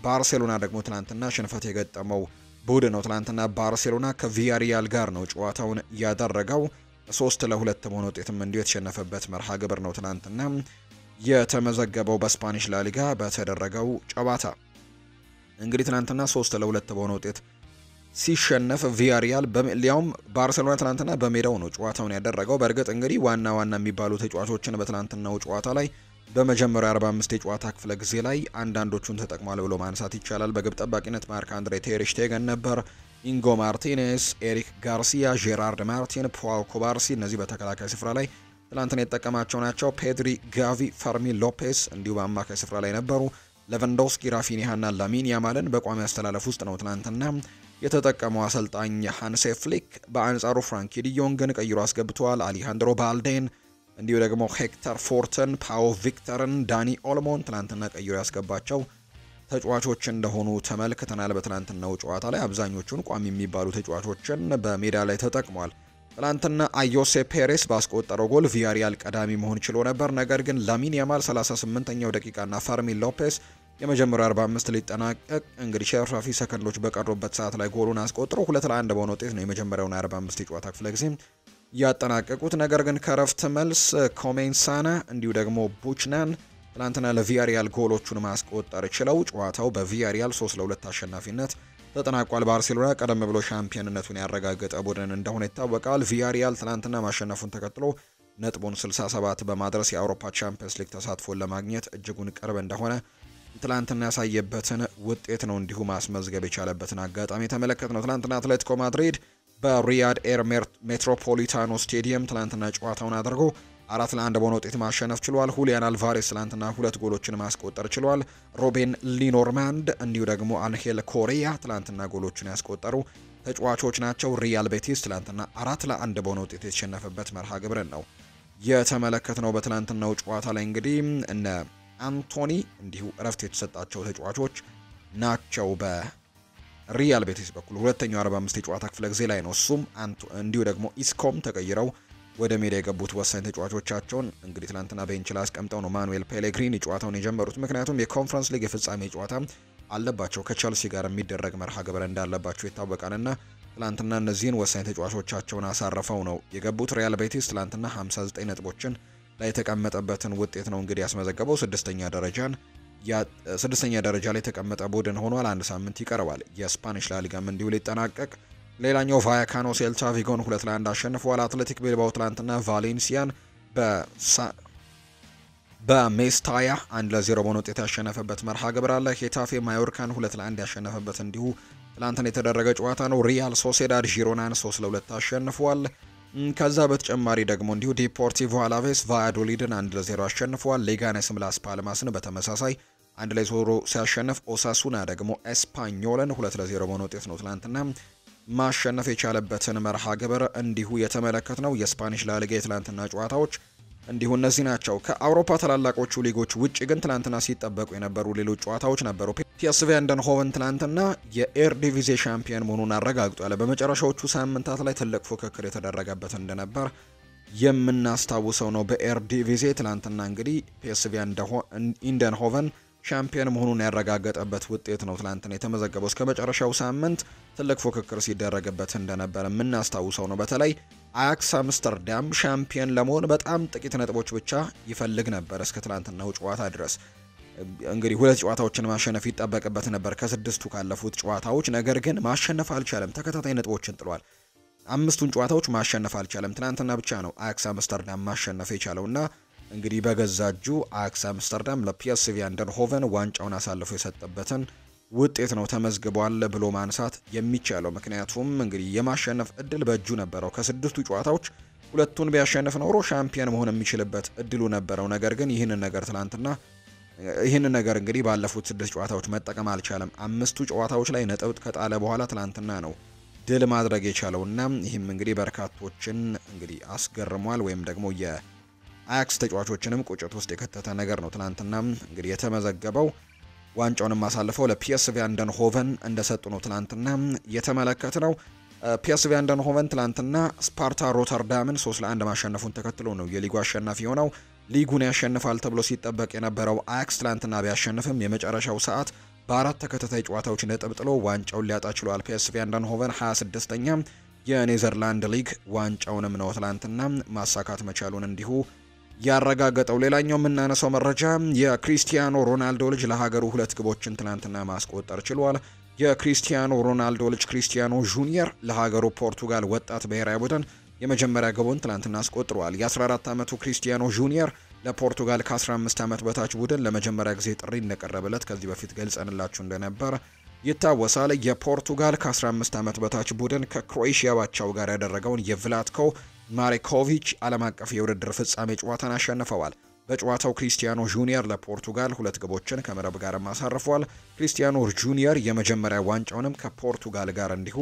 ባርሴሎና ደግሞ ትላንትና ሽንፈት የገጠመው ቡድን ነው። ትላንትና ባርሴሎና ከቪያሪያል ጋር ነው ጨዋታውን ያደረገው። 3-2 በሆነ ውጤትም እንዲሁ የተሸነፈበት መርሃ ግብር ነው ትላንትና የተመዘገበው በስፓኒሽ ላሊጋ በተደረገው ጨዋታ። እንግዲህ ትላንትና 3-2 በሆነ ውጤት ሲሸነፍ ቪያሪያል ሊያውም ባርሴሎና ትላንትና በሜዳው ነው ጨዋታውን ያደረገው። በእርግጥ እንግዲህ ዋና የሚባሉ ተጫዋቾችን በትላንትናው ጨዋታ ላይ በመጀመሪያው 45 የጨዋታ ክፍለ ጊዜ ላይ አንዳንዶቹን ተጠቅሟል ብሎ ማንሳት ይቻላል። በግብ ጠባቂነት ማርክ አንድሬ ቴር ሽቴገን ነበር፣ ኢንጎ ማርቲኔስ፣ ኤሪክ ጋርሲያ፣ ጄራርድ ማርቲን፣ ፖል ኮባርሲ እነዚህ በተከላካይ ስፍራ ላይ ትላንትና የተጠቀማቸው ናቸው። ፔድሪ፣ ጋቪ፣ ፈርሚን ሎፔስ እንዲሁ በአማካይ ስፍራ ላይ ነበሩ። ሌቫንዶስኪ፣ ራፊኒሃና ላሚን ያማልን በቋሚ አስተላለፍ ውስጥ ነው ትላንትና የተጠቀመው አሰልጣኝ ሃንሴ ፍሊክ። በአንጻሩ ፍራንኪ ዲዮንግን ቀይሮ አስገብተዋል። አሊሃንድሮ ባልዴን እንዲሁ ደግሞ ሄክተር ፎርተን፣ ፓኦ ቪክተርን፣ ዳኒ ኦልሞን ትላንትና ቀይሮ ያስገባቸው ተጫዋቾች እንደሆኑ ተመልክተናል። በትላንትናው ጨዋታ ላይ አብዛኞቹን ቋሚ የሚባሉ ተጫዋቾችን በሜዳ ላይ ተጠቅሟል። ትላንትና አዮሴ ፔሬስ ባስቆጠረው ጎል ቪያሪያል ቀዳሚ መሆን ችሎ ነበር። ነገር ግን ላሚን ያማል 38ኛው ደቂቃና ፈርሚን ሎፔስ የመጀመሪያው 45 ሊጠናቀቅ እንግዲህ ሸራፊ ሰከንዶች በቀሩበት ሰዓት ላይ ጎሉን አስቆጥሮ 2-1 በሆነ ውጤት ነው የመጀመሪያውን 45 የጨዋታ ክፍለ ጊዜ ያጠናቀቁት። ነገር ግን ከረፍት መልስ ኮሜንሳና እንዲሁ ደግሞ ቡችናን ትላንትና ለቪያሪያል ጎሎቹን ማስቆጠር ችለው ጨዋታው በቪያሪያል 3-2 አሸናፊነት ተጠናቋል። ባርሴሎና ቀደም ብሎ ሻምፒዮንነቱን ያረጋገጠ ቡድን እንደሆነ ይታወቃል። ቪያሪያል ትላንትና ማሸነፉን ተከትሎ ነጥቡን 67 በማድረስ የአውሮፓ ቻምፒየንስ ሊግ ተሳትፎን ለማግኘት እጅጉን ቅርብ እንደሆነ ትላንትና ያሳየበትን ውጤት ነው እንዲሁ ማስመዝገብ የቻለበትን አጋጣሚ የተመለከት ነው። ትላንትና አትሌቲኮ ማድሪድ በሪያድ ኤር ሜትሮፖሊታኖ ስቴዲየም ትላንትና ጨዋታውን አድርጎ 4-1 በሆነ ውጤት ማሸነፍ ችሏል። ሁሊያን አልቫሬስ ትላንትና 2 ጎሎችን ማስቆጠር ችሏል። ሮቤን ሊኖርማንድ እንዲሁ ደግሞ አንሄል ኮሪያ ትላንትና ጎሎችን ያስቆጠሩ ተጫዋቾች ናቸው። ሪያል ቤቲስ ትላንትና 4-1 በሆነ ውጤት የተሸነፈበት መርሃ ግብርን ነው የተመለከትነው። በትላንትናው ጨዋታ ላይ እንግዲህ እነ አንቶኒ እንዲሁ እረፍት የተሰጣቸው ተጫዋቾች ናቸው። በሪያል ቤቲስ በኩል ሁለተኛው 45 የጨዋታ ክፍለ ጊዜ ላይ ነው እሱም እንዲሁ ደግሞ ኢስኮም ተቀይረው ወደ ሜዳ የገቡት ወሳኝ ተጫዋቾቻቸውን እንግዲህ ትላንትና ቤንች ላይ አስቀምጠው ነው ማኑኤል ፔሌግሪኒ ጨዋታውን የጀመሩት። ምክንያቱም የኮንፈረንስ ሊግ የፍጻሜ ጨዋታ አለባቸው፣ ከቸልሲ ጋር የሚደረግ መርሃ ግብር እንዳለባቸው ይታወቃልና ትላንትና እነዚህን ወሳኝ ተጫዋቾቻቸውን አሳርፈው ነው የገቡት። ሪያል ቤቲስ ትላንትና 59 ነጥቦችን ላይ የተቀመጠበትን ውጤት ነው እንግዲህ ያስመዘገበው። ስድስተኛ ደረጃ ላይ የተቀመጠ ቡድን ሆኗል። አንድ ሳምንት ይቀረዋል የስፓኒሽ ላሊጋም እንዲሁ ሊጠናቀቅ። ሌላኛው ቫያካኖ ሴልታ ቪጎን 2-1 አሸንፏል። አትሌቲክ ቤልባኦ ትላንትና ቫሌንሲያን በሜስታያ 1-0 በሆነ ውጤት ያሸነፈበት መርሃ ግብር አለ። ሄታፌ ማዮርካን 2-1 ያሸነፈበት እንዲሁ ትላንትና የተደረገ ጨዋታ ነው። ሪያል ሶሴዳድ ዢሮናን 3-2 አሸንፏል። ከዛ በተጨማሪ ደግሞ እንዲሁ ዲፖርቲቮ አላቬስ ቫያዶሊድን 1-0 አሸንፏል። ሌጋኔስም ላስ ፓልማስን በተመሳሳይ 1-0 ሲያሸንፍ፣ ኦሳሱና ደግሞ ኤስፓኞልን 2-0 በሆነ ውጤት ነው ትላንትና ማሸነፍ የቻለበትን መርሃ ግብር እንዲሁ የተመለከት ነው። የስፓኒሽ ላሊጋ የትላንትና ጨዋታዎች እንዲሁ እነዚህ ናቸው። ከአውሮፓ ታላላቆቹ ሊጎች ውጭ ግን ትላንትና ሲጠበቁ የነበሩ ሌሎች ጨዋታዎች ነበሩ። ፒኤስቪ አይንድሆቨን ትላንትና የኤር ዲቪዜ ሻምፒዮን መሆኑን አረጋግጧል። በመጨረሻዎቹ ሳምንታት ላይ ትልቅ ፉክክር የተደረገበት እንደነበር የምናስታውሰው ነው። በኤር ዲቪዜ ትላንትና እንግዲህ ፒኤስቪ አይንድሆቨን ሻምፒዮን መሆኑን ያረጋገጠበት ውጤት ነው ትላንትና የተመዘገበው። እስከ መጨረሻው ሳምንት ትልቅ ፉክክር ሲደረግበት እንደነበር የምናስታውሰው ነው። በተለይ አያክስ አምስተርዳም ሻምፒዮን ለመሆን በጣም ጥቂት ነጥቦች ብቻ ይፈልግ ነበር እስከ ትላንትናው ጨዋታ ድረስ። እንግዲህ 2 ጨዋታዎችን ማሸነፍ ይጠበቅበት ነበር ከ6ቱ ካለፉት ጨዋታዎች። ነገር ግን ማሸነፍ አልቻለም። ተከታታይ ነጥቦችን ጥሏል። 5ቱን ጨዋታዎች ማሸነፍ አልቻለም። ትላንትና ብቻ ነው አያክስ አምስተርዳም ማሸነፍ የቻለውና እንግዲህ በገዛ እጁ አያክስ አምስተርዳም ለፒኤስቪ አይንድሆቨን ዋንጫውን አሳልፎ የሰጠበትን ውጤት ነው ተመዝግቧል ብሎ ማንሳት የሚቻለው። ምክንያቱም እንግዲህ የማሸነፍ እድል በእጁ ነበረው። ከ6ቱ ጨዋታዎች 2ቱን ቢያሸንፍ ኖሮ ሻምፒዮን መሆን የሚችልበት እድሉ ነበረው። ነገር ግን ይህንን ነገር እንግዲህ ባለፉት 6 ጨዋታዎች መጠቀም አልቻለም። 5ቱ ጨዋታዎች ላይ ነጥብ ከጣለ በኋላ ትላንትና ነው ድል ማድረግ የቻለውና ይህም እንግዲህ በርካቶችን እንግዲህ አስገርሟል ወይም ደግሞ የአያክስ ተጫዋቾችንም ቁጭት ውስጥ የከተተ ነገር ነው ትላንትና እንግዲህ የተመዘገበው። ዋንጫውንም አሳልፈው ለፒኤስቪ አይንድሆቨን እንደሰጡ ነው ትላንትና የተመለከትነው። ፒኤስቪ አይንድሆቨን ትላንትና ስፓርታ ሮተርዳምን 3-1 ማሸነፉን ተከትሎ ነው የሊጉ አሸናፊ የሆነው። ሊጉን ያሸንፋል ተብሎ ሲጠበቅ የነበረው አያክስ ትላንትና ቢያሸንፍም የመጨረሻው ሰዓት በ4 ተከታታይ ጨዋታዎች ነጥብ ጥሎ ዋንጫውን ሊያጣ ችሏል። ፒኤስቪ አይንድሆቨን 26ኛ የኔዘርላንድ ሊግ ዋንጫውንም ነው ትላንትና ማሳካት መቻሉን እንዲሁ ያረጋገጠው። ሌላኛው የምናነሳው መረጃ የክሪስቲያኖ ሮናልዶ ልጅ ለሀገሩ 2 ግቦችን ትላንትና ማስቆጠር ችሏል። የክሪስቲያኖ ሮናልዶ ልጅ ክሪስቲያኖ ጁኒየር ለሀገሩ ፖርቱጋል ወጣት ብሔራዊ ቡድን የመጀመሪያ ግቡን ትላንትና አስቆጥሯል። የ14 ዓመቱ ክሪስቲያኖ ጁኒየር ለፖርቱጋል ከ15 ዓመት በታች ቡድን ለመጀመሪያ ጊዜ ጥሪ እንደቀረበለት ከዚህ በፊት ገልጸንላችሁ እንደነበር ይታወሳል። የፖርቱጋል ከ15 ዓመት በታች ቡድን ከክሮኤሺያ ባቻው ጋር ያደረገውን የቭላትኮ ማሪኮቪች ዓለም አቀፍ የውድድር ፍጻሜ ጨዋታን አሸንፈዋል። በጨዋታው ክሪስቲያኖ ጁኒየር ለፖርቱጋል 2 ግቦችን ከመረብ ጋር አሳርፏል። ክሪስቲያኖ ጁኒየር የመጀመሪያ ዋንጫውንም ከፖርቱጋል ጋር እንዲሁ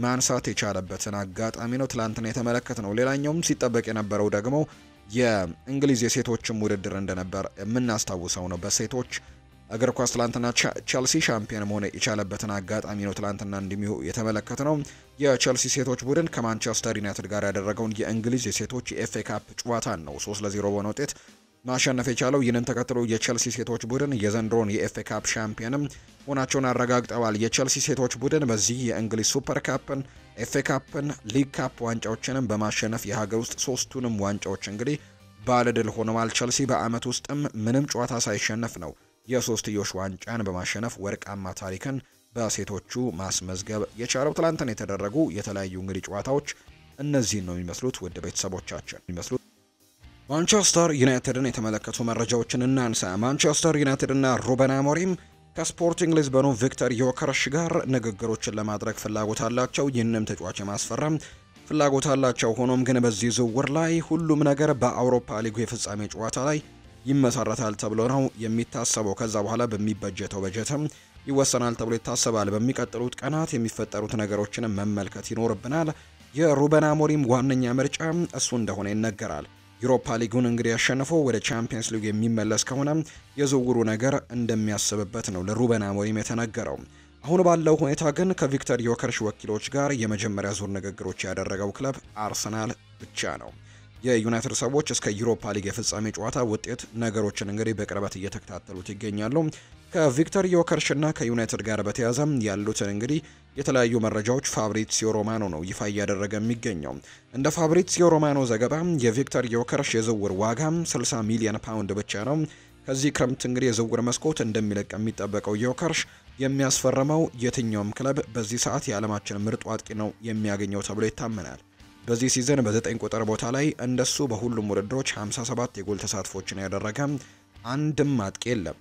ማንሳት የቻለበትን አጋጣሚ ነው ትላንትና የተመለከትነው። ሌላኛውም ሲጠበቅ የነበረው ደግሞ የእንግሊዝ የሴቶችም ውድድር እንደነበር የምናስታውሰው ነው። በሴቶች እግር ኳስ ትላንትና ቸልሲ ሻምፒዮን መሆን የቻለበትን አጋጣሚ ነው ትላንትና እንዲሁ የተመለከትነው። የቸልሲ ሴቶች ቡድን ከማንቸስተር ዩናይትድ ጋር ያደረገውን የእንግሊዝ የሴቶች የኤፍኤ ካፕ ጨዋታን ነው 3-0 በሆነ ውጤት ማሸነፍ የቻለው። ይህንን ተከትሎ የቸልሲ ሴቶች ቡድን የዘንድሮን የኤፍኤ ካፕ ሻምፒዮንም ሆናቸውን አረጋግጠዋል። የቸልሲ ሴቶች ቡድን በዚህ የእንግሊዝ ሱፐር ካፕን፣ ኤፍኤ ካፕን፣ ሊግ ካፕ ዋንጫዎችንም በማሸነፍ የሀገር ውስጥ 3ቱንም ዋንጫዎች እንግዲህ ባለድል ሆነዋል። ቸልሲ በአመት ውስጥም ምንም ጨዋታ ሳይሸነፍ ነው የሶስትዮሽ ዋንጫን በማሸነፍ ወርቃማ ታሪክን በሴቶቹ ማስመዝገብ የቻለው። ትላንትና የተደረጉ የተለያዩ እንግዲህ ጨዋታዎች እነዚህን ነው የሚመስሉት። ውድ ቤተሰቦቻችን ማንቸስተር ዩናይትድን የተመለከቱ መረጃዎችን እናንሳ። ማንቸስተር ዩናይትድ እና ሩበን አሞሪም ከስፖርቲንግ ሊዝበኑ ቪክተር ዮከረስ ጋር ንግግሮችን ለማድረግ ፍላጎት አላቸው። ይህንም ተጫዋች የማስፈረም ፍላጎት አላቸው። ሆኖም ግን በዚህ ዝውውር ላይ ሁሉም ነገር በአውሮፓ ሊጉ የፍጻሜ ጨዋታ ላይ ይመሰረታል ተብሎ ነው የሚታሰበው። ከዛ በኋላ በሚበጀተው በጀትም ይወሰናል ተብሎ ይታሰባል። በሚቀጥሉት ቀናት የሚፈጠሩት ነገሮችን መመልከት ይኖርብናል። የሩበን አሞሪም ዋነኛ ምርጫ እሱ እንደሆነ ይነገራል። ዩሮፓ ሊጉን እንግዲህ ያሸንፈው ወደ ቻምፒየንስ ሊግ የሚመለስ ከሆነ የዝውውሩ ነገር እንደሚያስብበት ነው ለሩበን አሞሪም የተነገረው። አሁን ባለው ሁኔታ ግን ከቪክተር ዮከረስ ወኪሎች ጋር የመጀመሪያ ዙር ንግግሮች ያደረገው ክለብ አርሰናል ብቻ ነው። የዩናይትድ ሰዎች እስከ ዩሮፓ ሊግ የፍጻሜ ጨዋታ ውጤት ነገሮችን እንግዲህ በቅርበት እየተከታተሉት ይገኛሉ። ከቪክተር ዮከርሽ እና ከዩናይትድ ጋር በተያያዘ ያሉትን እንግዲህ የተለያዩ መረጃዎች ፋብሪዚዮ ሮማኖ ነው ይፋ እያደረገ የሚገኘው። እንደ ፋብሪዚዮ ሮማኖ ዘገባ የቪክተር ዮከርሽ የዝውውር ዋጋ 60 ሚሊዮን ፓውንድ ብቻ ነው። ከዚህ ክረምት እንግዲህ የዝውውር መስኮት እንደሚለቅ የሚጠበቀው ዮከርሽ የሚያስፈርመው የትኛውም ክለብ በዚህ ሰዓት የዓለማችን ምርጡ አጥቂ ነው የሚያገኘው ተብሎ ይታመናል። በዚህ ሲዝን በ9 ቁጥር ቦታ ላይ እንደሱ በሁሉም ውድድሮች 57 የጎል ተሳትፎችን ያደረገ አንድም አጥቂ የለም።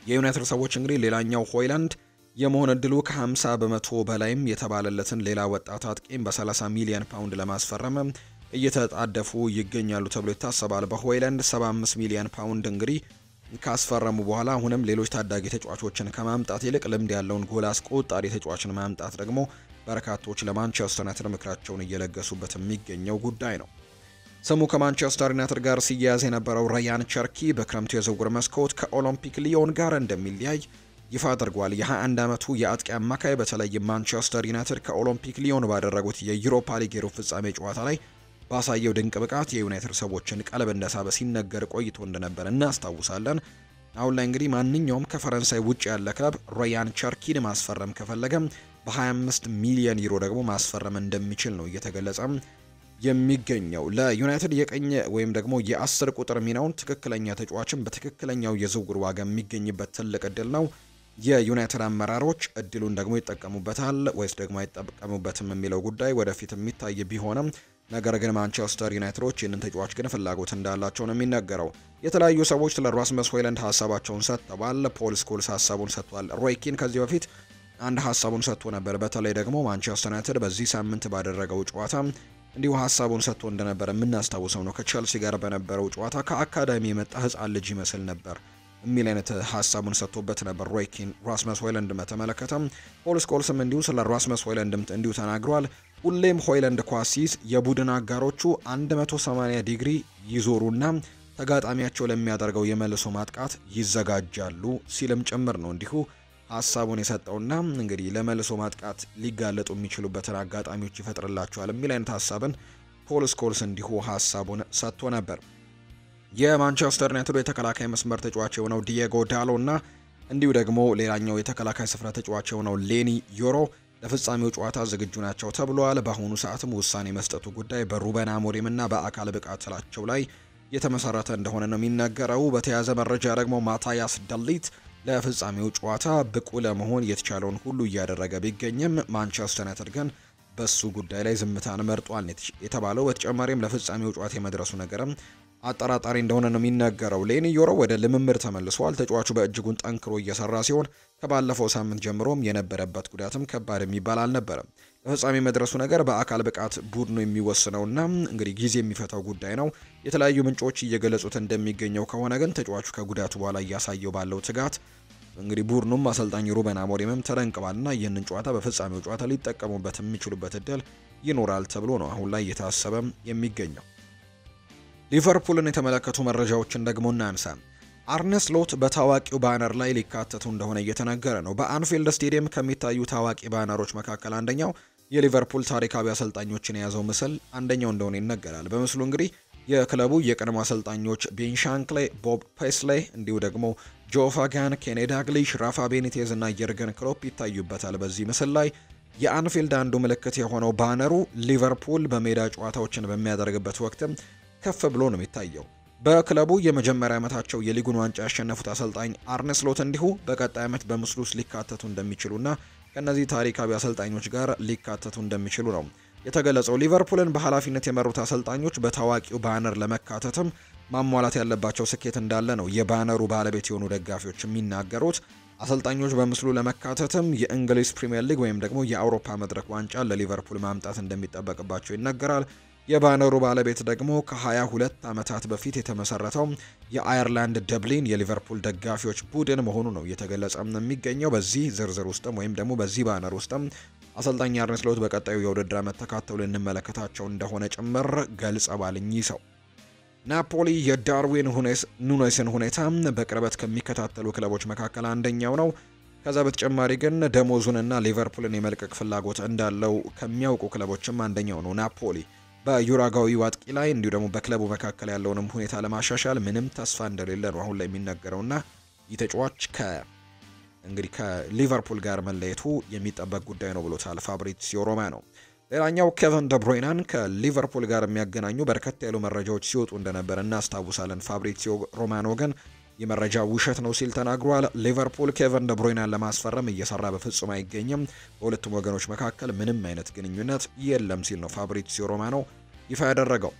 የዩናይትድ ሰዎች እንግዲህ ሌላኛው ሆይላንድ የመሆን እድሉ ከ50 በመቶ በላይም የተባለለትን ሌላ ወጣት አጥቂም በ30 ሚሊዮን ፓውንድ ለማስፈረም እየተጣደፉ ይገኛሉ ተብሎ ይታሰባል። በሆይላንድ 75 ሚሊዮን ፓውንድ እንግዲህ ካስፈረሙ በኋላ አሁንም ሌሎች ታዳጊ ተጫዋቾችን ከማምጣት ይልቅ ልምድ ያለውን ጎል አስቆጣሪ ተጫዋችን ማምጣት ደግሞ በርካቶች ለማንቸስተር ዩናይትድ ምክራቸውን እየለገሱበት የሚገኘው ጉዳይ ነው። ስሙ ከማንቸስተር ዩናይትድ ጋር ሲያያዝ የነበረው ራያን ቸርኪ በክረምቱ የዝውውር መስኮት ከኦሎምፒክ ሊዮን ጋር እንደሚለያይ ይፋ አድርጓል። የ21 ዓመቱ የአጥቂ አማካይ በተለይ ማንቸስተር ዩናይትድ ከኦሎምፒክ ሊዮን ባደረጉት የዩሮፓ ሊግ የሩብ ፍጻሜ ጨዋታ ላይ ባሳየው ድንቅ ብቃት የዩናይትድ ሰዎችን ቀልብ እንደሳበ ሲነገር ቆይቶ እንደነበር እናስታውሳለን። አሁን ላይ እንግዲህ ማንኛውም ከፈረንሳይ ውጭ ያለ ክለብ ራያን ቸርኪን ማስፈረም ከፈለገ በ25 ሚሊዮን ዩሮ ደግሞ ማስፈረም እንደሚችል ነው እየተገለጸ የሚገኘው። ለዩናይትድ የቀኝ ወይም ደግሞ የ10 ቁጥር ሚናውን ትክክለኛ ተጫዋችን በትክክለኛው የዝውውር ዋጋ የሚገኝበት ትልቅ እድል ነው። የዩናይትድ አመራሮች እድሉን ደግሞ ይጠቀሙበታል ወይስ ደግሞ አይጠቀሙበትም የሚለው ጉዳይ ወደፊት የሚታይ ቢሆንም ነገር ግን ማንቸስተር ዩናይትዶች ይህንን ተጫዋች ግን ፍላጎት እንዳላቸው ነው የሚነገረው። የተለያዩ ሰዎች ስለ ራስመስ ሆይላንድ ሀሳባቸውን ሰጥተዋል። ፖል ስኮልስ ሀሳቡን ሰጥቷል። ሮይ ኪን ከዚህ በፊት አንድ ሀሳቡን ሰጥቶ ነበር። በተለይ ደግሞ ማንቸስተር ዩናይትድ በዚህ ሳምንት ባደረገው ጨዋታ እንዲሁ ሀሳቡን ሰጥቶ እንደነበር የምናስታውሰው ነው። ከቼልሲ ጋር በነበረው ጨዋታ ከአካዳሚ የመጣ ህፃን ልጅ ይመስል ነበር የሚል አይነት ሀሳቡን ሰጥቶበት ነበር ሮይ ኪን ራስመስ ሆይላንድ በተመለከተ። ፖል ስኮልስም እንዲሁ ስለ ራስመስ ሆይላንድ እንዲሁ ተናግሯል። ሁሌም ሆይላንድ ኳስ ሲይዝ የቡድን አጋሮቹ 180 ዲግሪ ይዞሩና ተጋጣሚያቸው ለሚያደርገው የመልሶ ማጥቃት ይዘጋጃሉ ሲልም ጭምር ነው እንዲሁ ሀሳቡን የሰጠውና እንግዲህ ለመልሶ ማጥቃት ሊጋለጡ የሚችሉበትን አጋጣሚዎች ይፈጥርላቸዋል የሚል አይነት ሀሳብን ፖል ስኮልስ እንዲሁ ሀሳቡን ሰጥቶ ነበር። የማንቸስተር ዩናይትድ የተከላካይ መስመር ተጫዋች የሆነው ዲየጎ ዳሎ እና እንዲሁ ደግሞ ሌላኛው የተከላካይ ስፍራ ተጫዋች የሆነው ሌኒ ዮሮ ለፍጻሜው ጨዋታ ዝግጁ ናቸው ተብሏል። በአሁኑ ሰዓትም ውሳኔ መስጠቱ ጉዳይ በሩበን አሞሪም እና በአካል ብቃታቸው ላይ የተመሰረተ እንደሆነ ነው የሚነገረው። በተያያዘ መረጃ ደግሞ ማታያስ ደሊት ለፍጻሜው ጨዋታ ብቁ ለመሆን የተቻለውን ሁሉ እያደረገ ቢገኝም ማንቸስተር ዩናይትድ ግን በሱ ጉዳይ ላይ ዝምታን መርጧል የተባለው። በተጨማሪም ለፍጻሜው ጨዋታ የመድረሱ ነገርም አጠራጣሪ እንደሆነ ነው የሚነገረው። ሌኒ ዮሮ ወደ ልምምድ ተመልሷል። ተጫዋቹ በእጅጉን ጠንክሮ እየሰራ ሲሆን ከባለፈው ሳምንት ጀምሮም የነበረበት ጉዳትም ከባድ የሚባል አልነበረም። ለፍጻሜ መድረሱ ነገር በአካል ብቃት ቡድኑ የሚወስነውና እንግዲህ ጊዜ የሚፈታው ጉዳይ ነው። የተለያዩ ምንጮች እየገለጹት እንደሚገኘው ከሆነ ግን ተጫዋቹ ከጉዳቱ በኋላ እያሳየው ባለው ትጋት እንግዲህ ቡድኑም አሰልጣኝ ሩበን አሞሪምም ተደንቅባልና ይህንን ጨዋታ በፍጻሜው ጨዋታ ሊጠቀሙበት የሚችሉበት እድል ይኖራል ተብሎ ነው አሁን ላይ እየታሰበ የሚገኘው። ሊቨርፑልን የተመለከቱ መረጃዎችን ደግሞ እናንሳ። አርነ ስሎት በታዋቂው ባነር ላይ ሊካተቱ እንደሆነ እየተነገረ ነው። በአንፊልድ ስቴዲየም ከሚታዩ ታዋቂ ባነሮች መካከል አንደኛው የሊቨርፑል ታሪካዊ አሰልጣኞችን የያዘው ምስል አንደኛው እንደሆነ ይነገራል። በምስሉ እንግዲህ የክለቡ የቀድሞ አሰልጣኞች ቤን ሻንክሌ፣ ቦብ ፔስሌ እንዲሁ ደግሞ ጆ ፋጋን፣ ኬኔ ዳግሊሽ፣ ራፋ ቤኒቴዝ እና የርገን ክሎፕ ይታዩበታል። በዚህ ምስል ላይ የአንፊልድ አንዱ ምልክት የሆነው ባነሩ ሊቨርፑል በሜዳ ጨዋታዎችን በሚያደርግበት ወቅትም ከፍ ብሎ ነው የሚታየው። በክለቡ የመጀመሪያ ዓመታቸው የሊጉን ዋንጫ ያሸነፉት አሰልጣኝ አርነ ስሎት እንዲሁ በቀጣይ ዓመት በምስሉ ውስጥ ሊካተቱ እንደሚችሉና ከነዚህ ታሪካዊ አሰልጣኞች ጋር ሊካተቱ እንደሚችሉ ነው የተገለጸው። ሊቨርፑልን በኃላፊነት የመሩት አሰልጣኞች በታዋቂው ባነር ለመካተትም ማሟላት ያለባቸው ስኬት እንዳለ ነው የባነሩ ባለቤት የሆኑ ደጋፊዎች የሚናገሩት። አሰልጣኞች በምስሉ ለመካተትም የእንግሊዝ ፕሪሚየር ሊግ ወይም ደግሞ የአውሮፓ መድረክ ዋንጫ ለሊቨርፑል ማምጣት እንደሚጠበቅባቸው ይነገራል። የባነሩ ባለቤት ደግሞ ከ22 ዓመታት በፊት የተመሰረተው የአየርላንድ ደብሊን የሊቨርፑል ደጋፊዎች ቡድን መሆኑ ነው እየተገለጸ የሚገኘው። በዚህ ዝርዝር ውስጥም ወይም ደግሞ በዚህ ባነር ውስጥም አሰልጣኝ አርነ ስሎት በቀጣዩ የውድድር ዓመት ተካተው ልንመለከታቸው እንደሆነ ጭምር ገልጸዋል። እኚህ ሰው ናፖሊ የዳርዊን ኑኔስን ሁኔታ በቅርበት ከሚከታተሉ ክለቦች መካከል አንደኛው ነው። ከዛ በተጨማሪ ግን ደሞዙንና ሊቨርፑልን የመልቀቅ ፍላጎት እንዳለው ከሚያውቁ ክለቦችም አንደኛው ነው ናፖሊ። በዩራጓዊው አጥቂ ላይ እንዲሁ ደግሞ በክለቡ መካከል ያለውንም ሁኔታ ለማሻሻል ምንም ተስፋ እንደሌለ ነው አሁን ላይ የሚነገረውና ይህ ተጫዋች እንግዲህ ከሊቨርፑል ጋር መለየቱ የሚጠበቅ ጉዳይ ነው ብሎታል ፋብሪዚዮ ሮማኖ። ሌላኛው ኬቨን ደብሮይናን ከሊቨርፑል ጋር የሚያገናኙ በርከት ያሉ መረጃዎች ሲወጡ እንደነበር እናስታውሳለን። ፋብሪዚዮ ሮማኖ ግን የመረጃ ውሸት ነው ሲል ተናግሯል። ሊቨርፑል ኬቨን ደብሮይናን ለማስፈረም እየሰራ በፍጹም አይገኝም፣ በሁለቱም ወገኖች መካከል ምንም አይነት ግንኙነት የለም ሲል ነው ፋብሪዚዮ ሮማኖ ይፋ ያደረገው።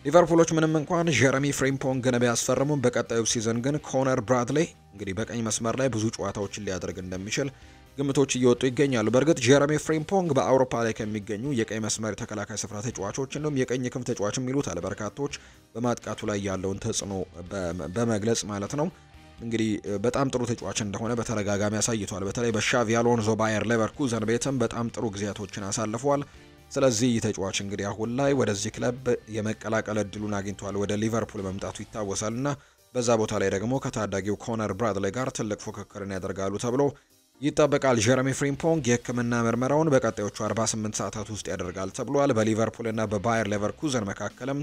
ሊቨርፑሎች ምንም እንኳን ጀረሚ ፍሪምፖንግን ቢያስፈርሙም በቀጣዩ ሲዝን ግን ኮነር ብራድሌ እንግዲህ በቀኝ መስመር ላይ ብዙ ጨዋታዎችን ሊያደርግ እንደሚችል ግምቶች እየወጡ ይገኛሉ። በእርግጥ ጀረሚ ፍሪምፖንግ በአውሮፓ ላይ ከሚገኙ የቀኝ መስመር ተከላካይ ስፍራ ተጫዋቾች እንዲሁም የቀኝ ክንፍ ተጫዋችም ይሉታል በርካቶች በማጥቃቱ ላይ ያለውን ተጽዕኖ በመግለጽ ማለት ነው። እንግዲህ በጣም ጥሩ ተጫዋች እንደሆነ በተደጋጋሚ አሳይቷል። በተለይ በሻቪ አሎንዞ ባየር ሌቨርኩዘን ቤትም በጣም ጥሩ ጊዜያቶችን አሳልፏል። ስለዚህ ተጫዋች እንግዲህ አሁን ላይ ወደዚህ ክለብ የመቀላቀል እድሉን አግኝቷል። ወደ ሊቨርፑል መምጣቱ ይታወሳልና በዛ ቦታ ላይ ደግሞ ከታዳጊው ኮነር ብራድሌ ጋር ትልቅ ፉክክርን ያደርጋሉ ተብሎ ይጠበቃል። ጀረሚ ፍሪምፖንግ የሕክምና ምርመራውን በቀጣዮቹ 48 ሰዓታት ውስጥ ያደርጋል ተብሏል። በሊቨርፑልና በባየር ሌቨርኩዘን መካከልም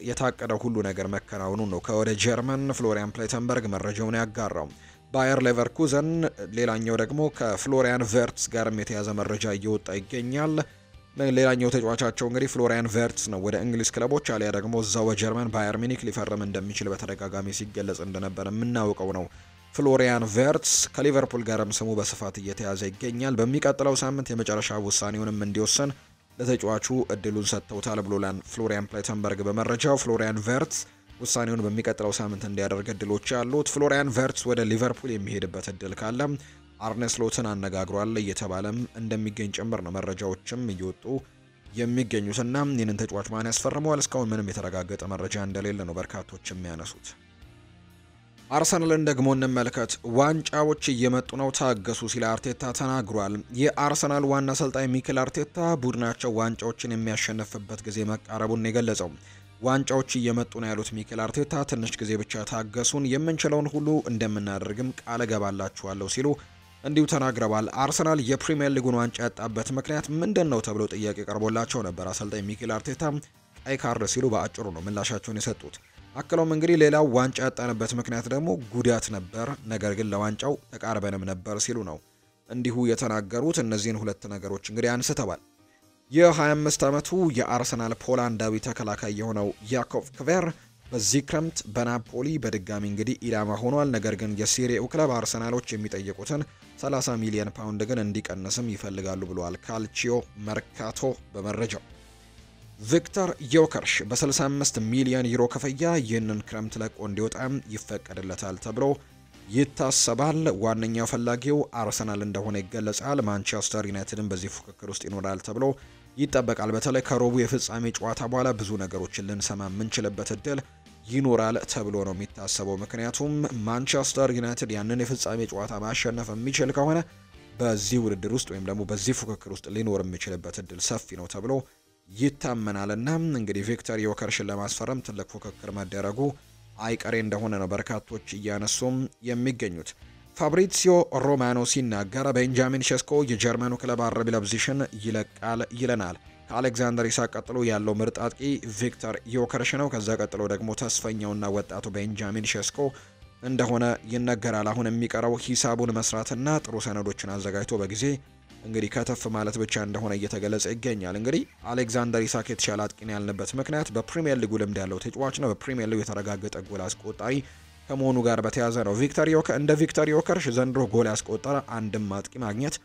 የታቀደው ሁሉ ነገር መከናወኑ ነው ከወደ ጀርመን ፍሎሪያን ፕሌተንበርግ መረጃውን ያጋራው። ባየር ሌቨርኩዘን ሌላኛው ደግሞ ከፍሎሪያን ቨርትስ ጋርም የተያዘ መረጃ እየወጣ ይገኛል። ሌላኛው ተጫዋቻቸው እንግዲህ ፍሎሪያን ቨርትስ ነው። ወደ እንግሊዝ ክለቦች አሊያ ደግሞ እዛው በጀርመን ባየር ሚኒክ ሊፈርም እንደሚችል በተደጋጋሚ ሲገለጽ እንደነበር የምናውቀው ነው። ፍሎሪያን ቨርትስ ከሊቨርፑል ጋርም ስሙ በስፋት እየተያዘ ይገኛል። በሚቀጥለው ሳምንት የመጨረሻ ውሳኔውንም እንዲወስን ለተጫዋቹ እድሉን ሰጥተውታል ብሎላን ፍሎሪያን ፕሌተንበርግ በመረጃው። ፍሎሪያን ቨርትስ ውሳኔውን በሚቀጥለው ሳምንት እንዲያደርግ እድሎች ያሉት። ፍሎሪያን ቨርትስ ወደ ሊቨርፑል የሚሄድበት እድል ካለ አርነ ስሎትን አነጋግሯል እየተባለም እንደሚገኝ ጭምር ነው መረጃዎችም እየወጡ የሚገኙትና ይህንን ተጫዋች ማን ያስፈርመዋል እስካሁን ምንም የተረጋገጠ መረጃ እንደሌለ ነው በርካቶች የሚያነሱት። አርሰናልን ደግሞ እንመልከት። ዋንጫዎች እየመጡ ነው ታገሱ ሲል አርቴታ ተናግሯል። የአርሰናል ዋና አሰልጣኝ ሚኬል አርቴታ ቡድናቸው ዋንጫዎችን የሚያሸንፍበት ጊዜ መቃረቡን የገለጸው ዋንጫዎች እየመጡ ነው ያሉት ሚኬል አርቴታ ትንሽ ጊዜ ብቻ ታገሱን፣ የምንችለውን ሁሉ እንደምናደርግም ቃል እገባላችኋለሁ ሲሉ እንዲሁ ተናግረዋል። አርሰናል የፕሪሚየር ሊጉን ዋንጫ ያጣበት ምክንያት ምንድን ነው ተብሎ ጥያቄ ቀርቦላቸው ነበር። አሰልጣኝ ሚኬል አርቴታ ቀይ ካርድ ሲሉ በአጭሩ ነው ምላሻቸውን የሰጡት። አክለውም እንግዲህ ሌላው ዋንጫ ያጣንበት ምክንያት ደግሞ ጉዳት ነበር፣ ነገር ግን ለዋንጫው ተቃርበንም ነበር ሲሉ ነው እንዲሁ የተናገሩት። እነዚህን ሁለት ነገሮች እንግዲህ አንስተዋል። የ25 ዓመቱ የአርሰናል ፖላንዳዊ ተከላካይ የሆነው ያኮቭ ክቬር በዚህ ክረምት በናፖሊ በድጋሚ እንግዲህ ኢላማ ሆኗል። ነገር ግን የሴሪኤው ክለብ አርሰናሎች የሚጠይቁትን 30 ሚሊዮን ፓውንድ ግን እንዲቀንስም ይፈልጋሉ ብለዋል ካልቺዮ መርካቶ በመረጃው። ቪክተር ዮከርሽ በ65 ሚሊዮን ዩሮ ክፍያ ይህንን ክረምት ለቆ እንዲወጣ ይፈቀድለታል ተብሎ ይታሰባል። ዋነኛው ፈላጊው አርሰናል እንደሆነ ይገለጻል። ማንቸስተር ዩናይትድን በዚህ ፉክክር ውስጥ ይኖራል ተብሎ ይጠበቃል። በተለይ ከሮቡ የፍጻሜ ጨዋታ በኋላ ብዙ ነገሮችን ልንሰማ የምንችልበት እድል ይኖራል ተብሎ ነው የሚታሰበው። ምክንያቱም ማንቸስተር ዩናይትድ ያንን የፍጻሜ ጨዋታ ማሸነፍ የሚችል ከሆነ በዚህ ውድድር ውስጥ ወይም ደግሞ በዚህ ፉክክር ውስጥ ሊኖር የሚችልበት እድል ሰፊ ነው ተብሎ ይታመናልና እንግዲህ ቪክተር ዮከርሽን ለማስፈረም ትልቅ ፉክክር መደረጉ አይቀሬ እንደሆነ ነው በርካቶች እያነሱም የሚገኙት። ፋብሪዚዮ ሮማኖ ሲናገር ቤንጃሚን ሼስኮ የጀርመኑ ክለብ አርቢ ላይፕዚግን ይለቃል ይለናል። ከአሌክዛንደር ኢሳክ ቀጥሎ ያለው ምርጥ አጥቂ ቪክተር ዮከርሽ ነው። ከዛ ቀጥሎ ደግሞ ተስፈኛውና ወጣቱ ቤንጃሚን ሼስኮ እንደሆነ ይነገራል። አሁን የሚቀረው ሂሳቡን መስራትና ጥሩ ሰነዶችን አዘጋጅቶ በጊዜ እንግዲህ ከተፍ ማለት ብቻ እንደሆነ እየተገለጸ ይገኛል። እንግዲህ አሌክዛንደር ኢሳክ የተሻለ አጥቂን ያልንበት ምክንያት በፕሪሚየር ሊጉ ልምድ ያለው ተጫዋች ነው። በፕሪሚየር ሊጉ የተረጋገጠ ጎል አስቆጣሪ ከመሆኑ ጋር በተያያዘ ነው። ቪክተር ዮከርሽ ዘንድሮ ጎል ያስቆጠረ አንድም አጥቂ ማግኘት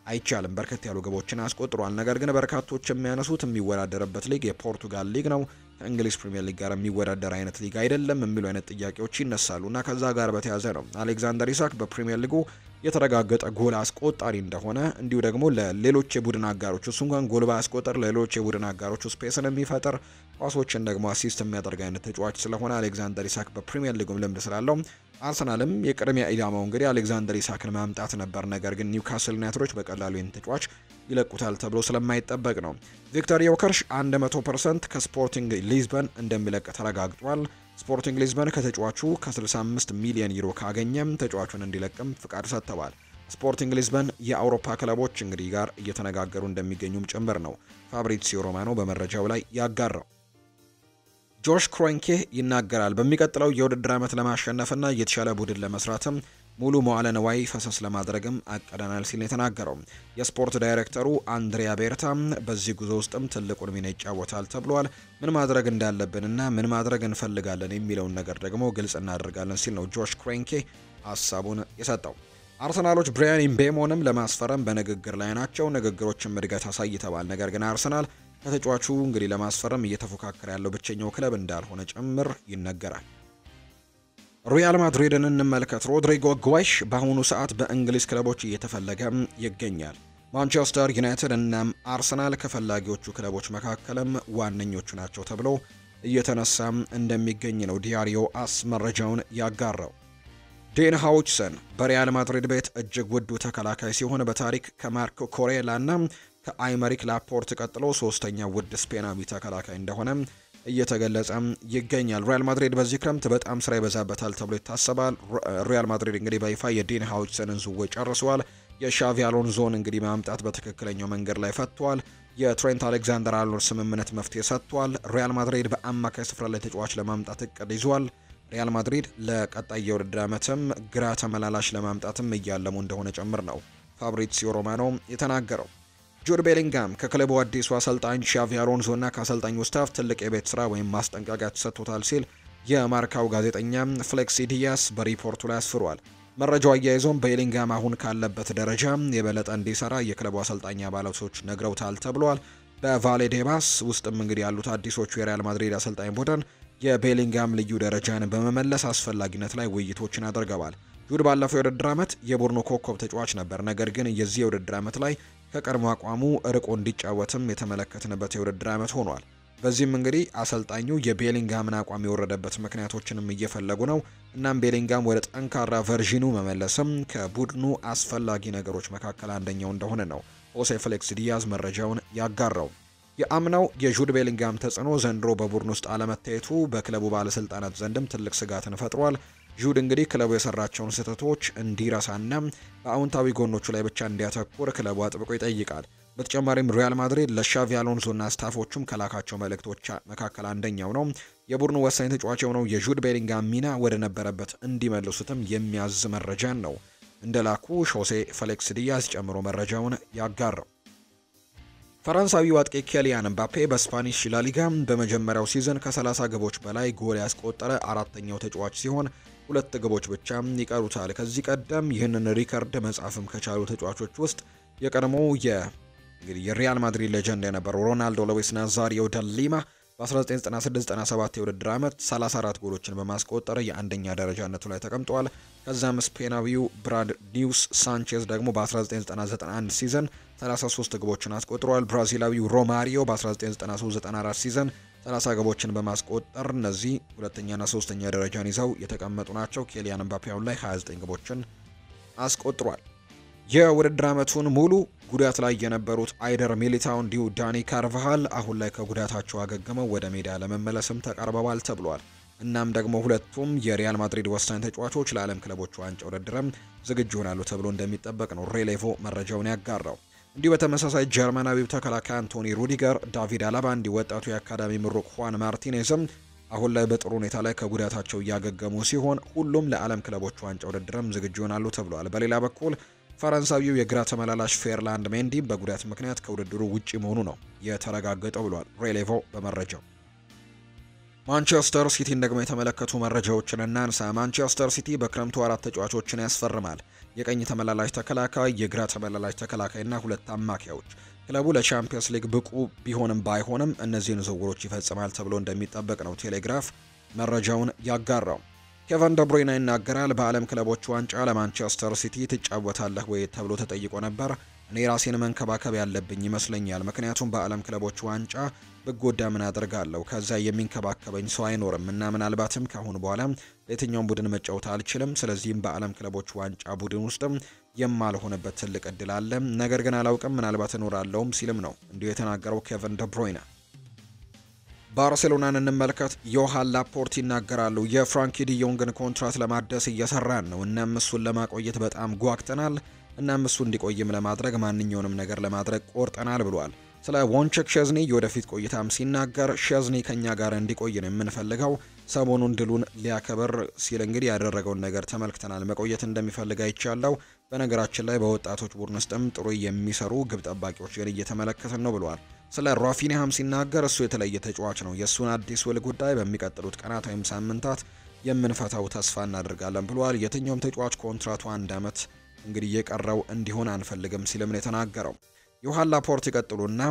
አይቻልም። በርከት ያሉ ግቦችን አስቆጥሯል። ነገር ግን በርካቶች የሚያነሱት የሚወዳደርበት ሊግ የፖርቱጋል ሊግ ነው፣ ከእንግሊዝ ፕሪሚየር ሊግ ጋር የሚወዳደር አይነት ሊግ አይደለም የሚሉ አይነት ጥያቄዎች ይነሳሉ እና ከዛ ጋር በተያያዘ ነው አሌክዛንደር ኢሳክ በፕሪሚየር ሊጉ የተረጋገጠ ጎል አስቆጣሪ እንደሆነ እንዲሁ ደግሞ ለሌሎች የቡድን አጋሮች እሱ እንኳን ጎል ባያስቆጠር ለሌሎች የቡድን አጋሮች ስፔስን የሚፈጥር ኳሶችን ደግሞ አሲስት የሚያደርግ አይነት ተጫዋች ስለሆነ አሌክዛንደር ኢሳክ በፕሪሚየር ሊጉም ልምድ ስላለው አርሰናልም የቅድሚያ ኢላማው እንግዲህ አሌክዛንደር ኢሳክን ማምጣት ነበር። ነገር ግን ኒውካስል ዩናይትዶች በቀላሉ ይህን ተጫዋች ይለቁታል ተብሎ ስለማይጠበቅ ነው። ቪክተር ዮከርሽ 100% ከስፖርቲንግ ሊዝበን እንደሚለቅ ተረጋግጧል። ስፖርቲንግ ሊዝበን ከተጫዋቹ ከ65 ሚሊዮን ዩሮ ካገኘም ተጫዋቹን እንዲለቅም ፍቃድ ሰጥተዋል። ስፖርቲንግ ሊዝበን የአውሮፓ ክለቦች እንግዲህ ጋር እየተነጋገሩ እንደሚገኙም ጭምር ነው ፋብሪዚዮ ሮማኖ በመረጃው ላይ ያጋራው። ጆሽ ክሮንኬ ይናገራል። በሚቀጥለው የውድድር ዓመት ለማሸነፍና የተሻለ ቡድን ለመስራትም ሙሉ መዋለ ንዋይ ፈሰስ ለማድረግም አቀደናል ሲል የተናገረው የስፖርት ዳይሬክተሩ አንድሪያ ቤርታ በዚህ ጉዞ ውስጥም ትልቁን ሚና ይጫወታል ተብሏል። ምን ማድረግ እንዳለብንና ምን ማድረግ እንፈልጋለን የሚለውን ነገር ደግሞ ግልጽ እናደርጋለን ሲል ነው ጆሽ ክሮንኬ ሀሳቡን የሰጠው። አርሰናሎች ብራያን ኢምቤሞንም ለማስፈረም በንግግር ላይ ናቸው። ንግግሮችም እድገት አሳይተዋል። ነገር ግን አርሰናል ከተጫዋቹ እንግዲህ ለማስፈረም እየተፎካከረ ያለው ብቸኛው ክለብ እንዳልሆነ ጭምር ይነገራል። ሪያል ማድሪድን እንመልከት። ሮድሪጎ ጓይሽ በአሁኑ ሰዓት በእንግሊዝ ክለቦች እየተፈለገ ይገኛል። ማንቸስተር ዩናይትድ እና አርሰናል ከፈላጊዎቹ ክለቦች መካከልም ዋነኞቹ ናቸው ተብሎ እየተነሳ እንደሚገኝ ነው ዲያሪዮ አስ መረጃውን ያጋራው። ዴን ሃውችሰን በሪያል ማድሪድ ቤት እጅግ ውዱ ተከላካይ ሲሆን በታሪክ ከማርኮ ኮሬላ እና ከአይመሪክ ላፖርት ቀጥሎ ሶስተኛ ውድ ስፔናዊ ተከላካይ እንደሆነ እየተገለጸ ይገኛል። ሪያል ማድሪድ በዚህ ክረምት በጣም ስራ ይበዛበታል ተብሎ ይታሰባል። ሪያል ማድሪድ እንግዲህ በይፋ የዴን ሃውችሰንን ዝውውር ጨርሷል። የሻቪ አሎንዞን እንግዲህ ማምጣት በትክክለኛው መንገድ ላይ ፈቷል። የትሬንት አሌክዛንደር አርኖልድ ስምምነት መፍትሄ ሰጥቷል። ሪያል ማድሪድ በአማካይ ስፍራ ላይ ተጫዋች ለማምጣት እቅድ ይዟል። ሪያል ማድሪድ ለቀጣይ የውድድር ዓመትም ግራ ተመላላሽ ለማምጣትም እያለሙ እንደሆነ ጭምር ነው ፋብሪዚዮ ሮማኖ የተናገረው። ጁድ ቤሊንጋም ከክለቡ አዲሱ አሰልጣኝ ሻቪ አሎንዞ እና ከአሰልጣኙ ስታፍ ትልቅ የቤት ስራ ወይም ማስጠንቀቂያ ተሰጥቶታል ሲል የማርካው ጋዜጠኛ ፍሌክሲ ዲያስ በሪፖርቱ ላይ አስፍሯል። መረጃው አያይዞም ቤሊንጋም አሁን ካለበት ደረጃ የበለጠ እንዲሰራ የክለቡ አሰልጣኝ አባላቶች ነግረውታል ተብሏል። በቫሌዴባስ ውስጥም እንግዲህ ያሉት አዲሶቹ የሪያል ማድሪድ አሰልጣኝ ቡድን የቤሊንጋም ልዩ ደረጃን በመመለስ አስፈላጊነት ላይ ውይይቶችን አድርገዋል። ጁድ ባለፈው የውድድር ዓመት የቡድኑ ኮከብ ተጫዋች ነበር። ነገር ግን የዚህ የውድድር ዓመት ላይ ከቀድሞ አቋሙ ርቆ እንዲጫወትም የተመለከትንበት የውድድር ዓመት ሆኗል። በዚህም እንግዲህ አሰልጣኙ የቤሊንጋምን አቋም የወረደበት ምክንያቶችንም እየፈለጉ ነው። እናም ቤሊንጋም ወደ ጠንካራ ቨርዥኑ መመለስም ከቡድኑ አስፈላጊ ነገሮች መካከል አንደኛው እንደሆነ ነው ሆሴ ፍሌክስ ዲያዝ መረጃውን ያጋራው። የአምናው የጁድ ቤሊንጋም ተጽዕኖ ዘንድሮ በቡድን ውስጥ አለመታየቱ በክለቡ ባለስልጣናት ዘንድም ትልቅ ስጋትን ፈጥሯል። ጁድ እንግዲህ ክለቡ የሰራቸውን ስህተቶች እንዲረሳና በአዎንታዊ ጎኖቹ ላይ ብቻ እንዲያተኩር ክለቡ አጥብቆ ይጠይቃል። በተጨማሪም ሪያል ማድሪድ ለሻቪ አሎንሶና ስታፎቹም ከላካቸው መልእክቶች መካከል አንደኛው ነው የቡድኑ ወሳኝ ተጫዋች የሆነው የጁድ ቤሊንጋም ሚና ወደ ነበረበት እንዲመልሱትም የሚያዝ መረጃን ነው እንደላኩ ሆሴ ፍሌክስ ዲያዝ ጨምሮ መረጃውን ያጋራው። ፈረንሳዊው አጥቂ ኬሊያን ኤምባፔ በስፓኒሽ ላሊጋ በመጀመሪያው ሲዝን ከ30 ግቦች በላይ ጎል ያስቆጠረ አራተኛው ተጫዋች ሲሆን 2 ግቦች ብቻ ይቀሩታል። ከዚህ ቀደም ይህንን ሪከርድ መጻፍም ከቻሉ ተጫዋቾች ውስጥ የቀድሞው የሪያል ማድሪድ ሌጀንድ የነበረው ሮናልዶ ሉዊስ ናዛሪዮ ደ ሊማ በ1996-97 የውድድር ዓመት 34 ጎሎችን በማስቆጠር የአንደኛ ደረጃነቱ ላይ ተቀምጧል። ከዛም ስፔናዊው ብራድ ኒውስ ሳንቼዝ ደግሞ በ1990-91 ሲዝን 33 ግቦችን አስቆጥሯል። ብራዚላዊው ሮማሪዮ በ1993-94 ሲዝን 30 ግቦችን በማስቆጠር እነዚህ ሁለተኛና ሶስተኛ ደረጃን ይዘው የተቀመጡ ናቸው። ኬሊያን ኤምባፔ አሁን ላይ 29 ግቦችን አስቆጥሯል። የውድድር ዓመቱን ሙሉ ጉዳት ላይ የነበሩት አይደር ሚሊታው እንዲሁ ዳኒ ካርቫሃል አሁን ላይ ከጉዳታቸው አገግመው ወደ ሜዳ ለመመለስም ተቃርበዋል ተብሏል። እናም ደግሞ ሁለቱም የሪያል ማድሪድ ወሳኝ ተጫዋቾች ለዓለም ክለቦች ዋንጫ ውድድርም ዝግጁ ይሆናሉ ተብሎ እንደሚጠበቅ ነው ሬሌቮ መረጃውን ያጋራው። እንዲሁ በተመሳሳይ ጀርመናዊው ተከላካይ አንቶኒ ሩዲገር፣ ዳቪድ አላባ እንዲሁ ወጣቱ የአካዳሚ ምሩቅ ሁዋን ማርቲኔዝም አሁን ላይ በጥሩ ሁኔታ ላይ ከጉዳታቸው እያገገሙ ሲሆን ሁሉም ለዓለም ክለቦች ዋንጫ ውድድርም ዝግጁ ይሆናሉ ተብሏል። በሌላ በኩል ፈረንሳዊው የግራ ተመላላሽ ፌርላንድ ሜንዲ በጉዳት ምክንያት ከውድድሩ ውጪ መሆኑ ነው የተረጋገጠው ብሏል ሬሌቮ በመረጃው። ማንቸስተር ሲቲን ደግሞ የተመለከቱ መረጃዎችን እናንሳ። ማንቸስተር ሲቲ በክረምቱ 4 ተጫዋቾችን ያስፈርማል። የቀኝ ተመላላሽ ተከላካይ፣ የግራ ተመላላሽ ተከላካይና 2 አማካዮች። ክለቡ ለቻምፒየንስ ሊግ ብቁ ቢሆንም ባይሆንም እነዚህን ዝውውሮች ይፈጽማል ተብሎ እንደሚጠበቅ ነው ቴሌግራፍ መረጃውን ያጋራው። ኬቨን ደብሩይነ ይናገራል። በዓለም ክለቦች ዋንጫ ለማንቸስተር ሲቲ ትጫወታለህ ወይ ተብሎ ተጠይቆ ነበር። እኔ ራሴን መንከባከብ ያለብኝ ይመስለኛል። ምክንያቱም በዓለም ክለቦች ዋንጫ ብጎዳ ምን አደርጋለሁ? ከዛ የሚንከባከበኝ ሰው አይኖርም እና ምናልባትም ካሁን በኋላ ለየትኛውም ቡድን መጫወት አልችልም። ስለዚህም በዓለም ክለቦች ዋንጫ ቡድን ውስጥም የማልሆንበት ትልቅ እድል አለ። ነገር ግን አላውቅም፣ ምናልባት እኖራለሁም ሲልም ነው እንዲሁ የተናገረው ኬቨን ደብሩይነ። ባርሴሎናን እንመልከት። ዮሃን ላፖርት ይናገራሉ። የፍራንኪ ዲዮንግን ኮንትራት ለማደስ እየሰራን ነው። እናም እሱን ለማቆየት በጣም ጓግተናል። እናም እሱ እንዲቆይም ለማድረግ ማንኛውንም ነገር ለማድረግ ቆርጠናል ብሏል። ስለ ዎንቸክ ሸዝኒ የወደፊት ቆይታም ሲናገር ሸዝኒ ከኛ ጋር እንዲቆይ ነው የምንፈልገው። ሰሞኑን ድሉን ሊያከብር ሲል እንግዲህ ያደረገውን ነገር ተመልክተናል። መቆየት እንደሚፈልግ አይቻለው። በነገራችን ላይ በወጣቶች ቡድን ውስጥም ጥሩ የሚሰሩ ግብ ጠባቂዎች ግን እየተመለከትን ነው ብለዋል። ስለ ራፊኒሃም ሲናገር እሱ የተለየ ተጫዋች ነው። የእሱን አዲስ ውል ጉዳይ በሚቀጥሉት ቀናት ወይም ሳምንታት የምንፈታው ተስፋ እናደርጋለን ብለዋል። የትኛውም ተጫዋች ኮንትራቱ 1 ዓመት እንግዲህ የቀረው እንዲሆን አንፈልግም ሲልም ነው የተናገረው። ዮሐን ላፖርት ይቀጥሉና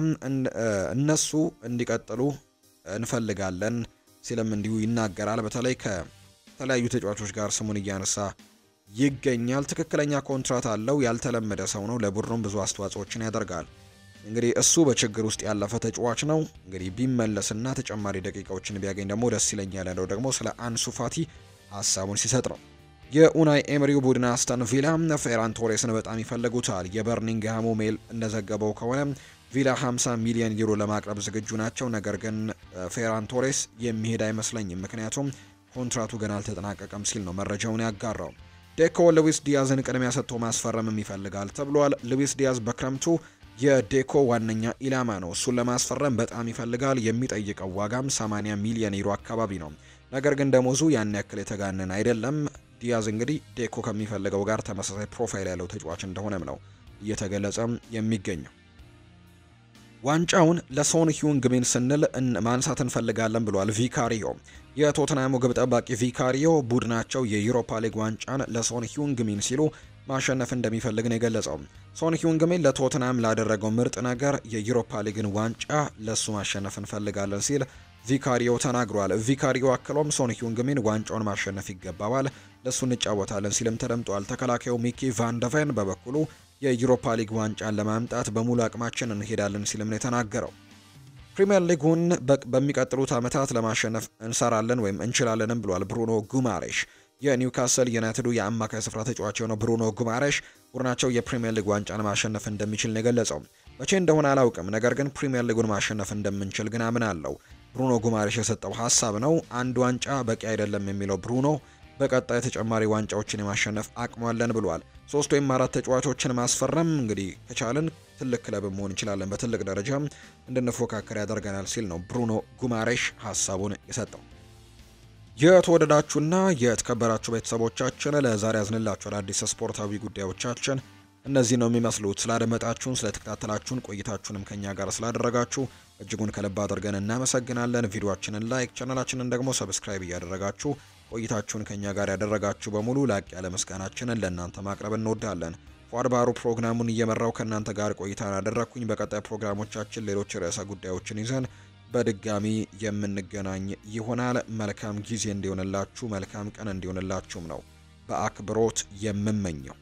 እነሱ እንዲቀጥሉ እንፈልጋለን ሲልም እንዲሁ ይናገራል። በተለይ ከተለያዩ ተጫዋቾች ጋር ስሙን እያነሳ ይገኛል። ትክክለኛ ኮንትራት አለው። ያልተለመደ ሰው ነው። ለቡድኑም ብዙ አስተዋጽኦችን ያደርጋል። እንግዲህ እሱ በችግር ውስጥ ያለፈ ተጫዋች ነው። እንግዲህ ቢመለስና ተጨማሪ ደቂቃዎችን ቢያገኝ ደግሞ ደስ ይለኛል ያለው ደግሞ ስለ አንሱ ፋቲ ሀሳቡን ሲሰጥ ነው። የኡናይ ኤምሪው ቡድን አስተን ቪላ ፌራን ቶሬስን በጣም ይፈልጉታል። የበርኒንግሃሙ ሜል እንደዘገበው ከሆነ ቪላ 50 ሚሊዮን ዩሮ ለማቅረብ ዝግጁ ናቸው። ነገር ግን ፌራን ቶሬስ የሚሄድ አይመስለኝም፣ ምክንያቱም ኮንትራቱ ገና አልተጠናቀቀም ሲል ነው መረጃውን ያጋራው። ዴኮ ሉዊስ ዲያዝን ቅድሚያ ሰጥቶ ማስፈረምም ይፈልጋል ተብሏል። ሉዊስ ዲያዝ በክረምቱ የዴኮ ዋነኛ ኢላማ ነው። እሱን ለማስፈረም በጣም ይፈልጋል። የሚጠይቀው ዋጋም 80 ሚሊዮን ዩሮ አካባቢ ነው። ነገር ግን ደሞዙ ያን ያክል የተጋነነ አይደለም። ዲያዝ እንግዲህ ዴኮ ከሚፈልገው ጋር ተመሳሳይ ፕሮፋይል ያለው ተጫዋች እንደሆነም ነው እየተገለጸ የሚገኘው። ዋንጫውን ለሶን ሂዩንግ ሚን ስንል ማንሳት እንፈልጋለን ብሏል ቪካሪዮ። የቶተናሙ ግብ ጠባቂ ቪካሪዮ ቡድናቸው የዩሮፓ ሊግ ዋንጫን ለሶን ሂዩንግ ሚን ሲሉ ማሸነፍ እንደሚፈልግ ነው የገለጸው። ሶን ሂዩንግ ሚን ለቶተናም ላደረገው ምርጥ ነገር የዩሮፓ ሊግን ዋንጫ ለሱ ማሸነፍ እንፈልጋለን ሲል ቪካሪዮ ተናግሯል። ቪካሪዮ አክሎም ሶን ሂዩንግ ሚን ዋንጫውን ማሸነፍ ይገባዋል፣ ለሱ እንጫወታለን ሲልም ተደምጧል። ተከላካዩ ሚኪ ቫንደቨን በበኩሉ የዩሮፓ ሊግ ዋንጫን ለማምጣት በሙሉ አቅማችን እንሄዳለን ሲልም ነው የተናገረው። ፕሪሚየር ሊጉን በሚቀጥሉት ዓመታት ለማሸነፍ እንሰራለን ወይም እንችላለንም ብሏል ብሩኖ ጉማሬሽ። የኒውካስል ዩናይትዱ የአማካይ ስፍራ ተጫዋች የሆነው ብሩኖ ጉማሬሽ ቡድናቸው የፕሪሚየር ሊግ ዋንጫን ማሸነፍ እንደሚችል ነው የገለጸው። መቼ እንደሆነ አላውቅም፣ ነገር ግን ፕሪሚየር ሊጉን ማሸነፍ እንደምንችል ግን አምናለሁ። ብሩኖ ጉማሬሽ የሰጠው ሀሳብ ነው። አንድ ዋንጫ በቂ አይደለም የሚለው ብሩኖ በቀጣይ ተጨማሪ ዋንጫዎችን የማሸነፍ አቅሟለን ብሏል። 3 ወይም 4 ተጫዋቾችን ማስፈረም እንግዲህ ከቻለን ትልቅ ክለብ መሆን እንችላለን፣ በትልቅ ደረጃ እንድንፎካከር ያደርገናል ሲል ነው ብሩኖ ጉማሬሽ ሀሳቡን የሰጠው። የተወደዳችሁና የተከበራችሁ ቤተሰቦቻችን ለዛሬ ያዝንላችሁ አዳዲስ ስፖርታዊ ጉዳዮቻችን እነዚህ ነው የሚመስሉት። ስላደመጣችሁን፣ ስለተከታተላችሁን፣ ቆይታችሁንም ከኛ ጋር ስላደረጋችሁ እጅጉን ከልብ አድርገን እናመሰግናለን። ቪዲዮአችንን ላይክ፣ ቻናላችንን ደግሞ ሰብስክራይብ እያደረጋችሁ ቆይታችሁን ከኛ ጋር ያደረጋችሁ በሙሉ ላቅ ያለ ምስጋናችንን ለእናንተ ማቅረብ እንወዳለን። ፏድ ባሩ ፕሮግራሙን እየመራው ከእናንተ ጋር ቆይታን አደረግኩኝ። በቀጣይ ፕሮግራሞቻችን ሌሎች ርዕሰ ጉዳዮችን ይዘን በድጋሚ የምንገናኝ ይሆናል። መልካም ጊዜ እንዲሆንላችሁ፣ መልካም ቀን እንዲሆንላችሁም ነው በአክብሮት የምመኘው።